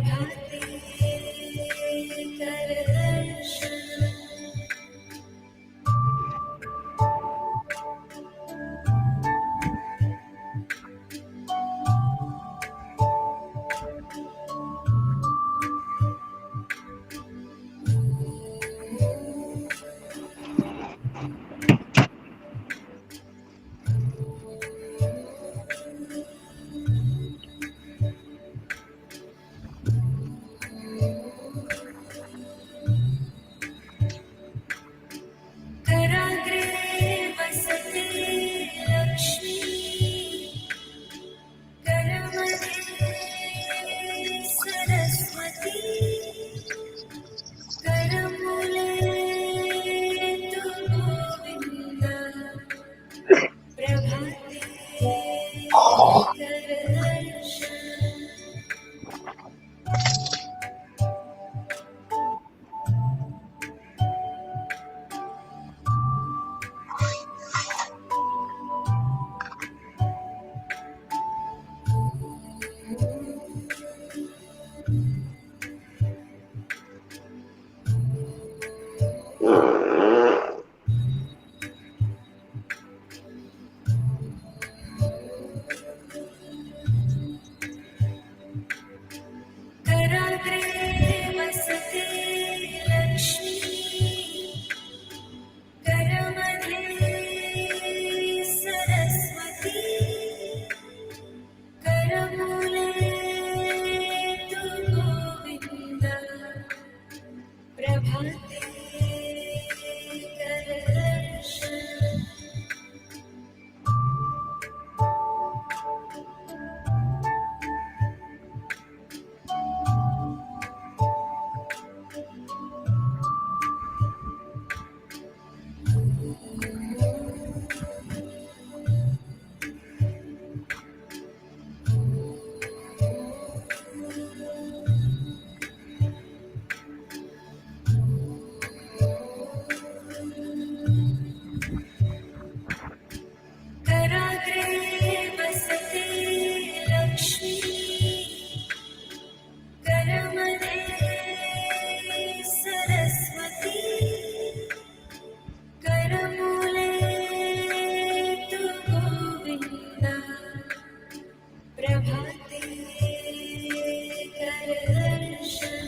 प्रभाते कर दर्शन। कराग्रे वसते लक्ष्मी, करमध्ये सरस्वती, करमूले तु गोविन्द, प्रभाते कर दर्शन। कराग्रे वसते लक्ष्मी, करमध्ये सरस्वती, करमूले तु गोविन्द, प्रभाते कर दर्शन। कराग्रे वसते लक्ष्मी, करमध्ये सरस्वती, करमूले तु गोविन्द, प्रभाते कर दर्शन।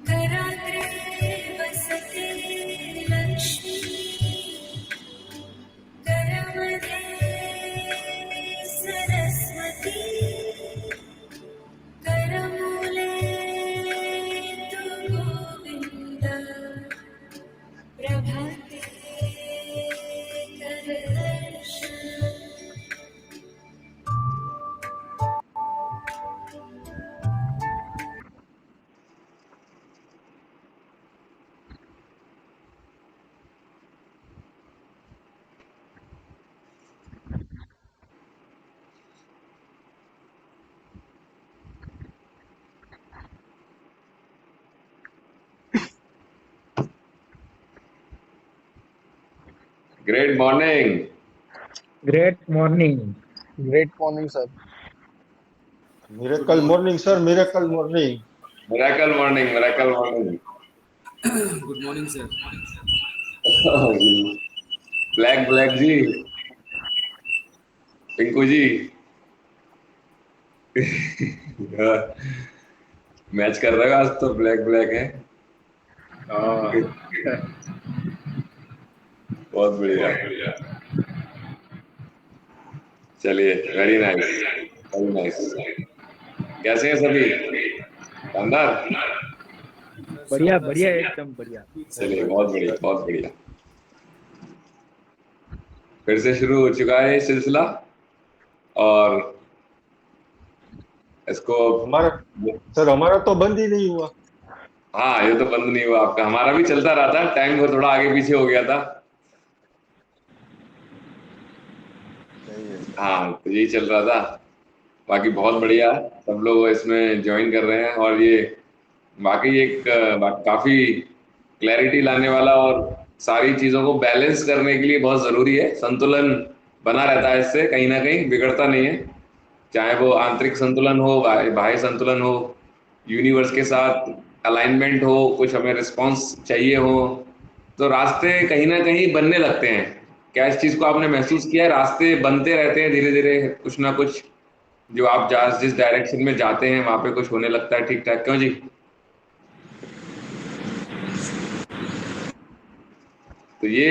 कराग्रे वसते लक्ष्मी, करमध्ये सरस्वती, करमूले तु गोविन्द, प्रभाते कर दर्शन। Great morning. Great morning. Great morning, sir. Miracle morning, sir. Miracle morning. Miracle morning. Miracle morning. Good morning, sir. Black जी, पिंकू जी, मैच कर रहा है आज तो ब्लैक है। बहुत बढ़िया। चलिए, वेरी नाइस। कैसे हैं सभी? शानदार। बढ़िया एकदम बढ़िया। चलिए, बहुत बढ़िया। फिर से शुरू हो चुका है सिलसिला और इसको। हमारा सर हमारा तो बंद ही नहीं हुआ। हाँ, ये तो बंद नहीं हुआ आपका, हमारा भी चलता रहा था, टाइम को थोड़ा आगे पीछे हो गया था। सही है। हाँ, तो यही चल रहा था। बाकी बहुत बढ़िया, सब लोग इसमें ज्वाइन कर रहे हैं, और ये वाकई एक काफी क्लैरिटी लाने वाला, और सारी चीजों को बैलेंस करने के लिए बहुत जरूरी है। संतुलन बना रहता है, इससे कहीं ना कहीं बिगड़ता नहीं है। चाहे वो आंतरिक संतुलन हो, बाह्य संतुलन हो, यूनिवर्स के साथ अलाइनमेंट हो, कुछ हमें रिस्पॉन्स चाहिए हो, तो रास्ते कहीं ना कहीं बनने लगते हैं। क्या इस चीज को आपने महसूस किया है? रास्ते बनते रहते हैं धीरे धीरे, कुछ ना कुछ। जो आप जिस डायरेक्शन में जाते हैं वहां पे कुछ होने लगता है ठीक ठाक, क्यों जी? तो ये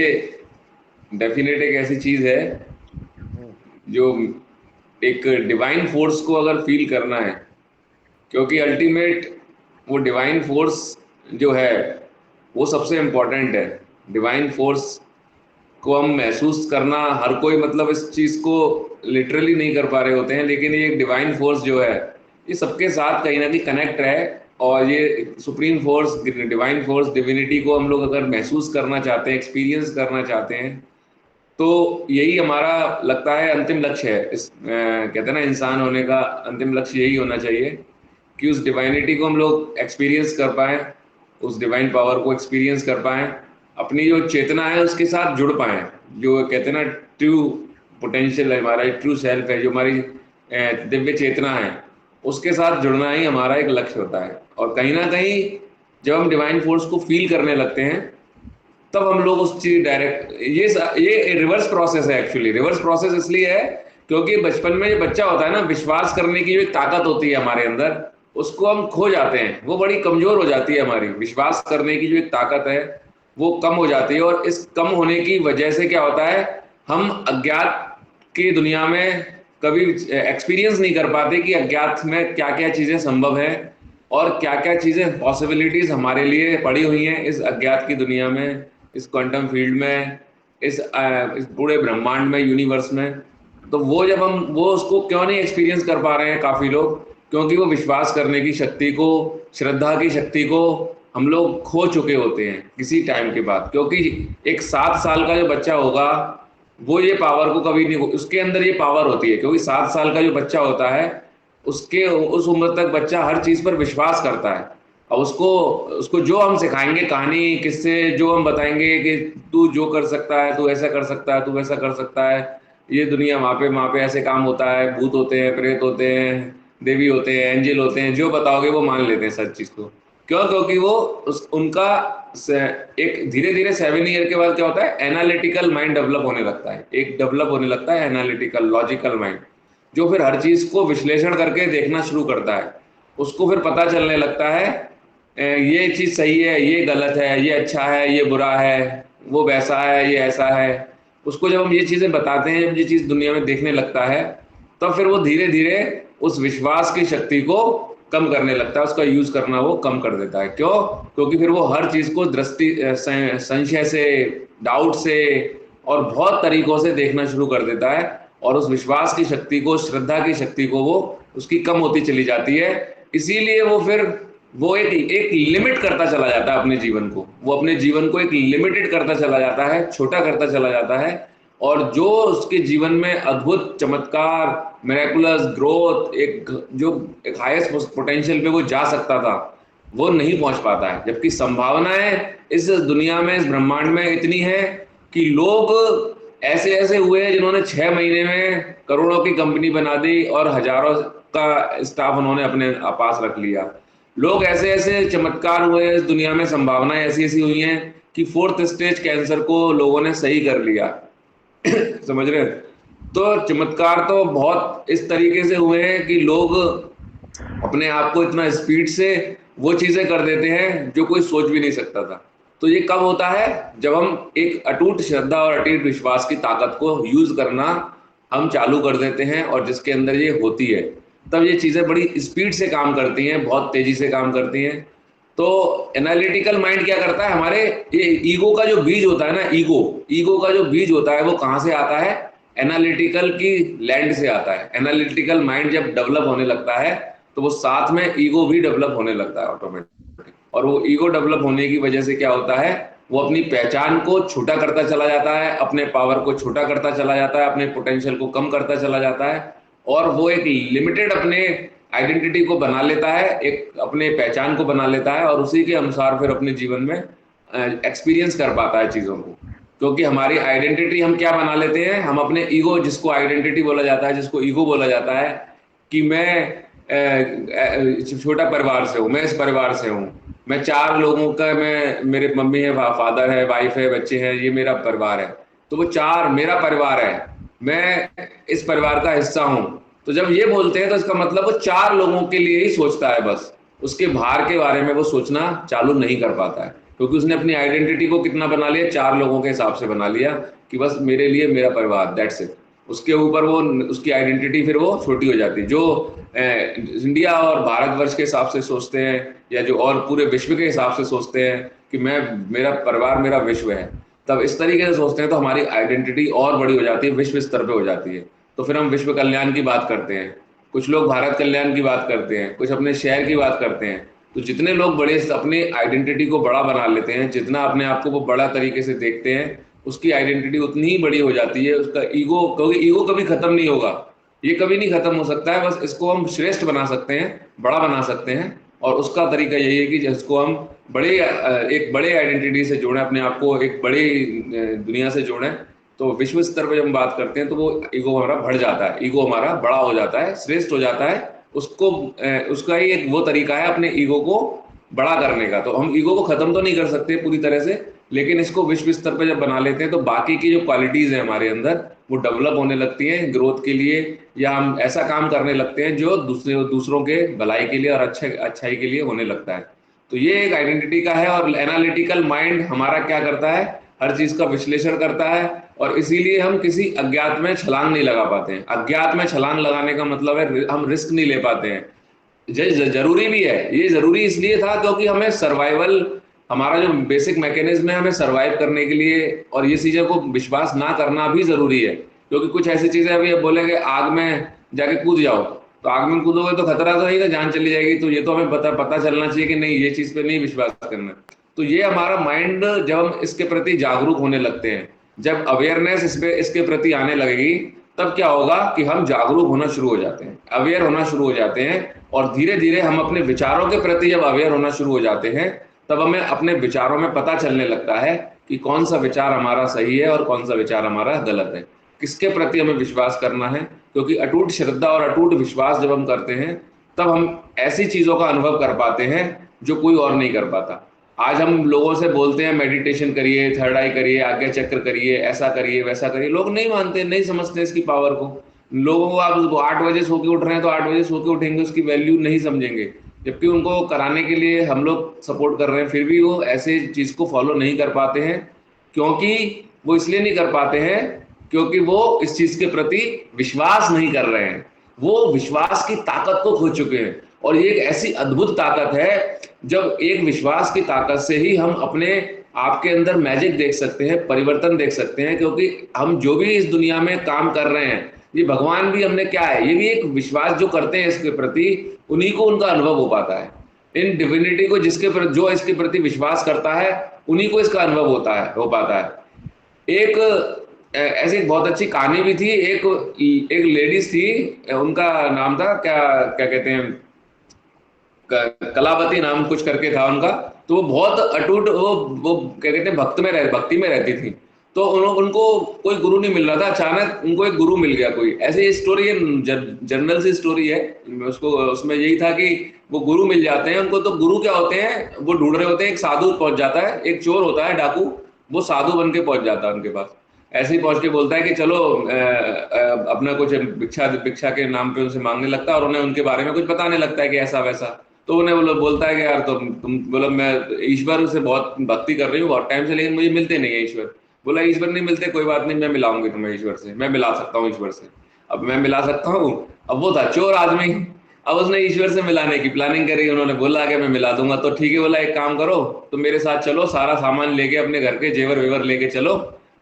डेफिनेट एक ऐसी चीज है जो एक डिवाइन फोर्स को अगर फील करना है, क्योंकि अल्टीमेट वो डिवाइन फोर्स जो है वो सबसे इम्पोर्टेंट है। डिवाइन फोर्स को हम महसूस करना, हर कोई मतलब इस चीज को लिटरली नहीं कर पा रहे होते हैं, लेकिन ये एक डिवाइन फोर्स जो है ये सबके साथ कहीं ना कहीं कनेक्ट है। और ये supreme force, divine force, divinity को हम लोग अगर महसूस करना चाहते हैं, एक्सपीरियंस करना चाहते हैं, तो यही हमारा लगता है अंतिम लक्ष्य है। कहते हैं ना, इंसान होने का अंतिम लक्ष्य यही होना चाहिए कि उस डिवाइनिटी को हम लोग एक्सपीरियंस कर पाएं, उस डिवाइन पावर को एक्सपीरियंस कर पाएं, अपनी जो चेतना है उसके साथ जुड़ पाएं। जो कहते हैं ना, ट्रू पोटेंशियल है हमारा, ट्रू सेल्फ है, जो हमारी दिव्य चेतना है, उसके साथ जुड़ना ही हमारा एक लक्ष्य होता है। और कहीं ना कहीं जब हम डिवाइन फोर्स को फील करने लगते हैं, तब हम लोग उस चीज डायरेक्ट, ये रिवर्स प्रोसेस है। एक्चुअली रिवर्स प्रोसेस इसलिए है क्योंकि बचपन में जो बच्चा होता है ना, विश्वास करने की जो एक ताकत होती है हमारे अंदर, उसको हम खो जाते हैं। वो बड़ी कमजोर हो जाती है, हमारी विश्वास करने की जो एक ताकत है वो कम हो जाती है। और इस कम होने की वजह से क्या होता है, हम अज्ञात की दुनिया में कभी एक्सपीरियंस नहीं कर पाते कि अज्ञात में क्या क्या चीजें संभव है, और क्या क्या चीजें पॉसिबिलिटीज हमारे लिए पड़ी हुई हैं इस अज्ञात की दुनिया में, इस क्वांटम फील्ड में, इस पूरे ब्रह्मांड में, यूनिवर्स में। तो वो जब हम वो उसको क्यों नहीं एक्सपीरियंस कर पा रहे हैं काफी लोग, क्योंकि वो विश्वास करने की शक्ति को, श्रद्धा की शक्ति को हम लोग खो चुके होते हैं किसी टाइम के बाद। क्योंकि एक 7 साल का जो बच्चा होगा वो ये पावर को कभी नहीं, उसके अंदर ये पावर होती है, क्योंकि 7 साल का जो बच्चा होता है उसके उस उम्र तक बच्चा हर चीज पर विश्वास करता है। और उसको उसको जो हम सिखाएंगे, कहानी किससे जो हम बताएंगे कि तू जो कर सकता है, तू ऐसा कर सकता है, तू वैसा कर सकता है, ये दुनिया वहाँ पे ऐसे काम होता है, भूत होते हैं, प्रेत होते हैं, देवी होते हैं, एंजल होते हैं, जो बताओगे वो मान लेते हैं सर चीज को। क्यों? क्योंकि वो उनका एक धीरे धीरे 7 ईयर के बाद क्या होता है, एनालिटिकल माइंड डेवलप होने लगता है। एक डेवलप होने लगता है एनालिटिकल, लॉजिकल माइंड, जो फिर हर चीज को विश्लेषण करके देखना शुरू करता है। उसको फिर पता चलने लगता है ये चीज सही है, ये गलत है, ये अच्छा है, ये बुरा है, वो वैसा है, ये ऐसा है। उसको जब हम ये चीजें बताते हैं, जब ये चीज दुनिया में देखने लगता है, तब फिर वो धीरे धीरे उस विश्वास की शक्ति को कम करने लगता है, उसका यूज करना वो कम कर देता है। क्यों? क्योंकि फिर वो हर चीज को दृष्टि, संशय से, डाउट से और बहुत तरीकों से देखना शुरू कर देता है, और उस विश्वास की शक्ति को, श्रद्धा की शक्ति को वो उसकी कम होती चली जाती है। इसीलिए वो फिर वो एक लिमिट करता चला जाता है अपने जीवन को, वो अपने जीवन को एक लिमिटेड करता चला जाता है, छोटा करता चला जाता है। और जो उसके जीवन में अद्भुत चमत्कार, मिरेकुलस ग्रोथ, एक हाईएस्ट पोटेंशियल पे वो जा सकता था, वो नहीं पहुंच पाता है। जबकि संभावनाएं इस दुनिया में, इस ब्रह्मांड में इतनी है कि लोग ऐसे ऐसे हुए हैं जिन्होंने 6 महीने में करोड़ों की कंपनी बना दी और हजारों का स्टाफ उन्होंने अपने पास रख लिया। लोग ऐसे ऐसे चमत्कार हुए इस दुनिया में, संभावनाएं ऐसी ऐसी हुई हैं कि 4th स्टेज कैंसर को लोगों ने सही कर लिया। समझ रहे? तो चमत्कार तो बहुत इस तरीके से हुए हैं कि लोग अपने आप को इतना स्पीड से वो चीजें कर देते हैं जो कोई सोच भी नहीं सकता था। तो ये कब होता है? जब हम एक अटूट श्रद्धा और अटूट विश्वास की ताकत को यूज करना हम चालू कर देते हैं, और जिसके अंदर ये होती है, तब ये चीजें बड़ी स्पीड से काम करती हैं, बहुत तेजी से काम करती हैं। तो एनालिटिकल माइंड क्या करता है, हमारे ये ईगो का जो बीज होता है ना, ईगो का जो बीज होता है, वो कहाँ से आता है? एनालिटिकल की लैंड से आता है। एनालिटिकल माइंड जब डेवलप होने लगता है तो वो साथ में ईगो भी डेवलप होने लगता है ऑटोमेटिक। और वो ईगो डेवलप होने की वजह से क्या होता है, वो अपनी पहचान को छोटा करता चला जाता है, अपने पावर को छोटा करता चला जाता है, अपने पोटेंशियल को कम करता चला जाता है, और वो एक लिमिटेड अपने आइडेंटिटी को बना लेता है, एक अपने पहचान को बना लेता है, और उसी के अनुसार फिर अपने जीवन में एक्सपीरियंस कर पाता है चीज़ों को। क्योंकि हमारी आइडेंटिटी हम क्या बना लेते हैं, हम अपने ईगो, जिसको आइडेंटिटी बोला जाता है, जिसको ईगो बोला जाता है, कि मैं छोटा परिवार से हूँ, मैं इस परिवार से हूँ, मैं 4 लोगों का, मैं, मेरे मम्मी है, फादर है, वाइफ है, बच्चे हैं, ये मेरा परिवार है, तो वो 4 मेरा परिवार है, मैं इस परिवार का हिस्सा हूँ। तो जब ये बोलते हैं तो इसका मतलब वो 4 लोगों के लिए ही सोचता है, बस उसके बाहर के बारे में वो सोचना चालू नहीं कर पाता है, क्योंकि उसने अपनी आइडेंटिटी को कितना बना लिया, 4 लोगों के हिसाब से बना लिया, कि बस मेरे लिए मेरा परिवार, दैट्स इट। उसके ऊपर वो, उसकी आइडेंटिटी फिर वो छोटी हो जाती है। जो इंडिया और भारतवर्ष के हिसाब से सोचते हैं, या जो और पूरे विश्व के हिसाब से सोचते हैं कि मैं, मेरा परिवार मेरा विश्व है, तब इस तरीके से सोचते हैं तो हमारी आइडेंटिटी और बड़ी हो जाती है, विश्व स्तर पे हो जाती है। तो फिर हम विश्व कल्याण की बात करते हैं, कुछ लोग भारत कल्याण की बात करते हैं, कुछ अपने शहर की बात करते हैं। तो जितने लोग बड़े अपने आइडेंटिटी को बड़ा बना लेते हैं, जितना अपने आप को वो बड़ा तरीके से देखते हैं, उसकी आइडेंटिटी उतनी ही बड़ी हो जाती है, उसका ईगो, क्योंकि ईगो कभी खत्म नहीं होगा, ये कभी नहीं खत्म हो सकता है, बस इसको हम श्रेष्ठ बना सकते हैं, बड़ा बना सकते हैं। और उसका तरीका यही है कि जिसको हम एक बड़े आइडेंटिटी से जोड़ें, अपने आप को एक बड़ी दुनिया से जोड़ें, तो विश्व स्तर पर जब हम बात करते हैं तो वो ईगो हमारा बढ़ जाता है, ईगो हमारा बड़ा हो जाता है, श्रेष्ठ हो जाता है। उसको उसका ही एक वो तरीका है अपने ईगो को बड़ा करने का। तो हम ईगो को खत्म तो नहीं कर सकते पूरी तरह से, लेकिन इसको विश्व स्तर पर जब बना लेते हैं तो बाकी की जो क्वालिटीज है हमारे अंदर, वो डेवलप होने लगती हैं ग्रोथ के लिए, या हम ऐसा काम करने लगते हैं जो दूसरों के भलाई के लिए और अच्छाई के लिए होने लगता है। तो ये एक आइडेंटिटी का है। और एनालिटिकल माइंड हमारा क्या करता है, हर चीज का विश्लेषण करता है, और इसीलिए हम किसी अज्ञात में छलांग नहीं लगा पाते हैं। अज्ञात में छलांग लगाने का मतलब है हम रिस्क नहीं ले पाते हैं। जरूरी भी है, ये जरूरी इसलिए था क्योंकि हमें सर्वाइवल, हमारा जो बेसिक मैकेनिज्म है, हमें सर्वाइव करने के लिए, और ये चीज़ों को विश्वास ना करना भी जरूरी है। क्योंकि कुछ ऐसी चीजें, अभी बोलेंगे आग में जाके कूद जाओ, तो आग में कूदोगे तो खतरा तो नहीं ना, जान चली जाएगी। तो ये तो हमें पता चलना चाहिए कि नहीं, ये चीज पे नहीं विश्वास करना। तो ये हमारा माइंड, जब हम इसके प्रति जागरूक होने लगते हैं, जब अवेयरनेस इसके प्रति आने लगेगी, तब क्या होगा कि हम जागरूक होना शुरू हो जाते हैं, अवेयर होना शुरू हो जाते हैं। और धीरे धीरे हम अपने विचारों के प्रति जब अवेयर होना शुरू हो जाते हैं, तब हमें अपने विचारों में पता चलने लगता है कि कौन सा विचार हमारा सही है और कौन सा विचार हमारा गलत है, किसके प्रति हमें विश्वास करना है। क्योंकि अटूट श्रद्धा और अटूट विश्वास जब हम करते हैं, तब हम ऐसी चीजों का अनुभव कर पाते हैं जो कोई और नहीं कर पाता। आज हम लोगों से बोलते हैं मेडिटेशन करिए, थर्ड आई करिए, आज्ञा चक्र करिए, ऐसा करिए, वैसा करिए, लोग नहीं मानते, नहीं समझते इसकी पावर को। लोगों को आप 8 बजे सो के उठ रहे हैं तो 8 बजे सो के उठेंगे, उसकी वैल्यू नहीं समझेंगे, जबकि उनको कराने के लिए हम लोग सपोर्ट कर रहे हैं, फिर भी वो ऐसे चीज को फॉलो नहीं कर पाते हैं। क्योंकि वो इसलिए नहीं कर पाते हैं क्योंकि वो इस चीज के प्रति विश्वास नहीं कर रहे हैं, वो विश्वास की ताकत को खो चुके हैं। और ये एक ऐसी अद्भुत ताकत है, जब एक विश्वास की ताकत से ही हम अपने आप के अंदर मैजिक देख सकते हैं, परिवर्तन देख सकते हैं। क्योंकि हम जो भी इस दुनिया में काम कर रहे हैं, ये भगवान भी हमने क्या है, ये भी एक विश्वास जो करते हैं इसके प्रति, उन्हीं को उनका अनुभव हो पाता है। इन डिविनिटी को जो इसके प्रति विश्वास करता है, उन्हीं को इसका अनुभव हो पाता है। एक ऐसी बहुत अच्छी कहानी भी थी। एक लेडीज थी, उनका नाम था क्या कहते हैं, कलावती नाम कुछ करके था उनका। तो वो बहुत अटूट, वो क्या कहते हैं, भक्ति में रहती थी। तो उनको कोई गुरु नहीं मिल रहा था, अचानक उनको एक गुरु मिल गया कोई। ऐसी स्टोरी है, जनरल सी स्टोरी है उसमें यही था कि वो गुरु मिल जाते हैं उनको। तो गुरु क्या होते हैं, वो ढूंढ रहे होते हैं, एक साधु पहुंच जाता है, एक चोर होता है, डाकू, वो साधु बन के पहुंच जाता है उनके पास। ऐसे ही पहुंच के बोलता है कि चलो अपना कुछ भिक्षा के नाम पे उनसे मांगने लगता है, और उन्हें उनके बारे में कुछ बताने लगता है कि ऐसा वैसा। तो उन्हें बोलता है कि यार तुम बोलो, मैं ईश्वर से बहुत भक्ति कर रही हूँ बहुत टाइम से, लेकिन मुझे मिलते नहीं है ईश्वर। बोला ईश्वर नहीं मिलते, कोई बात नहीं, मैं मिलाऊंगी तुम्हें ईश्वर से, मैं मिला सकता हूँ ईश्वर से। अब मैं मिला सकता हूँ। अब वो था चोर आदमी, अब उसने ईश्वर से मिलाने की प्लानिंग करी। उन्होंने बोला कि मैं मिला दूंगा। तो ठीक है, बोला एक काम करो, तो मेरे साथ चलो, सारा सामान लेके अपने घर के जेवर वेवर लेके चलो,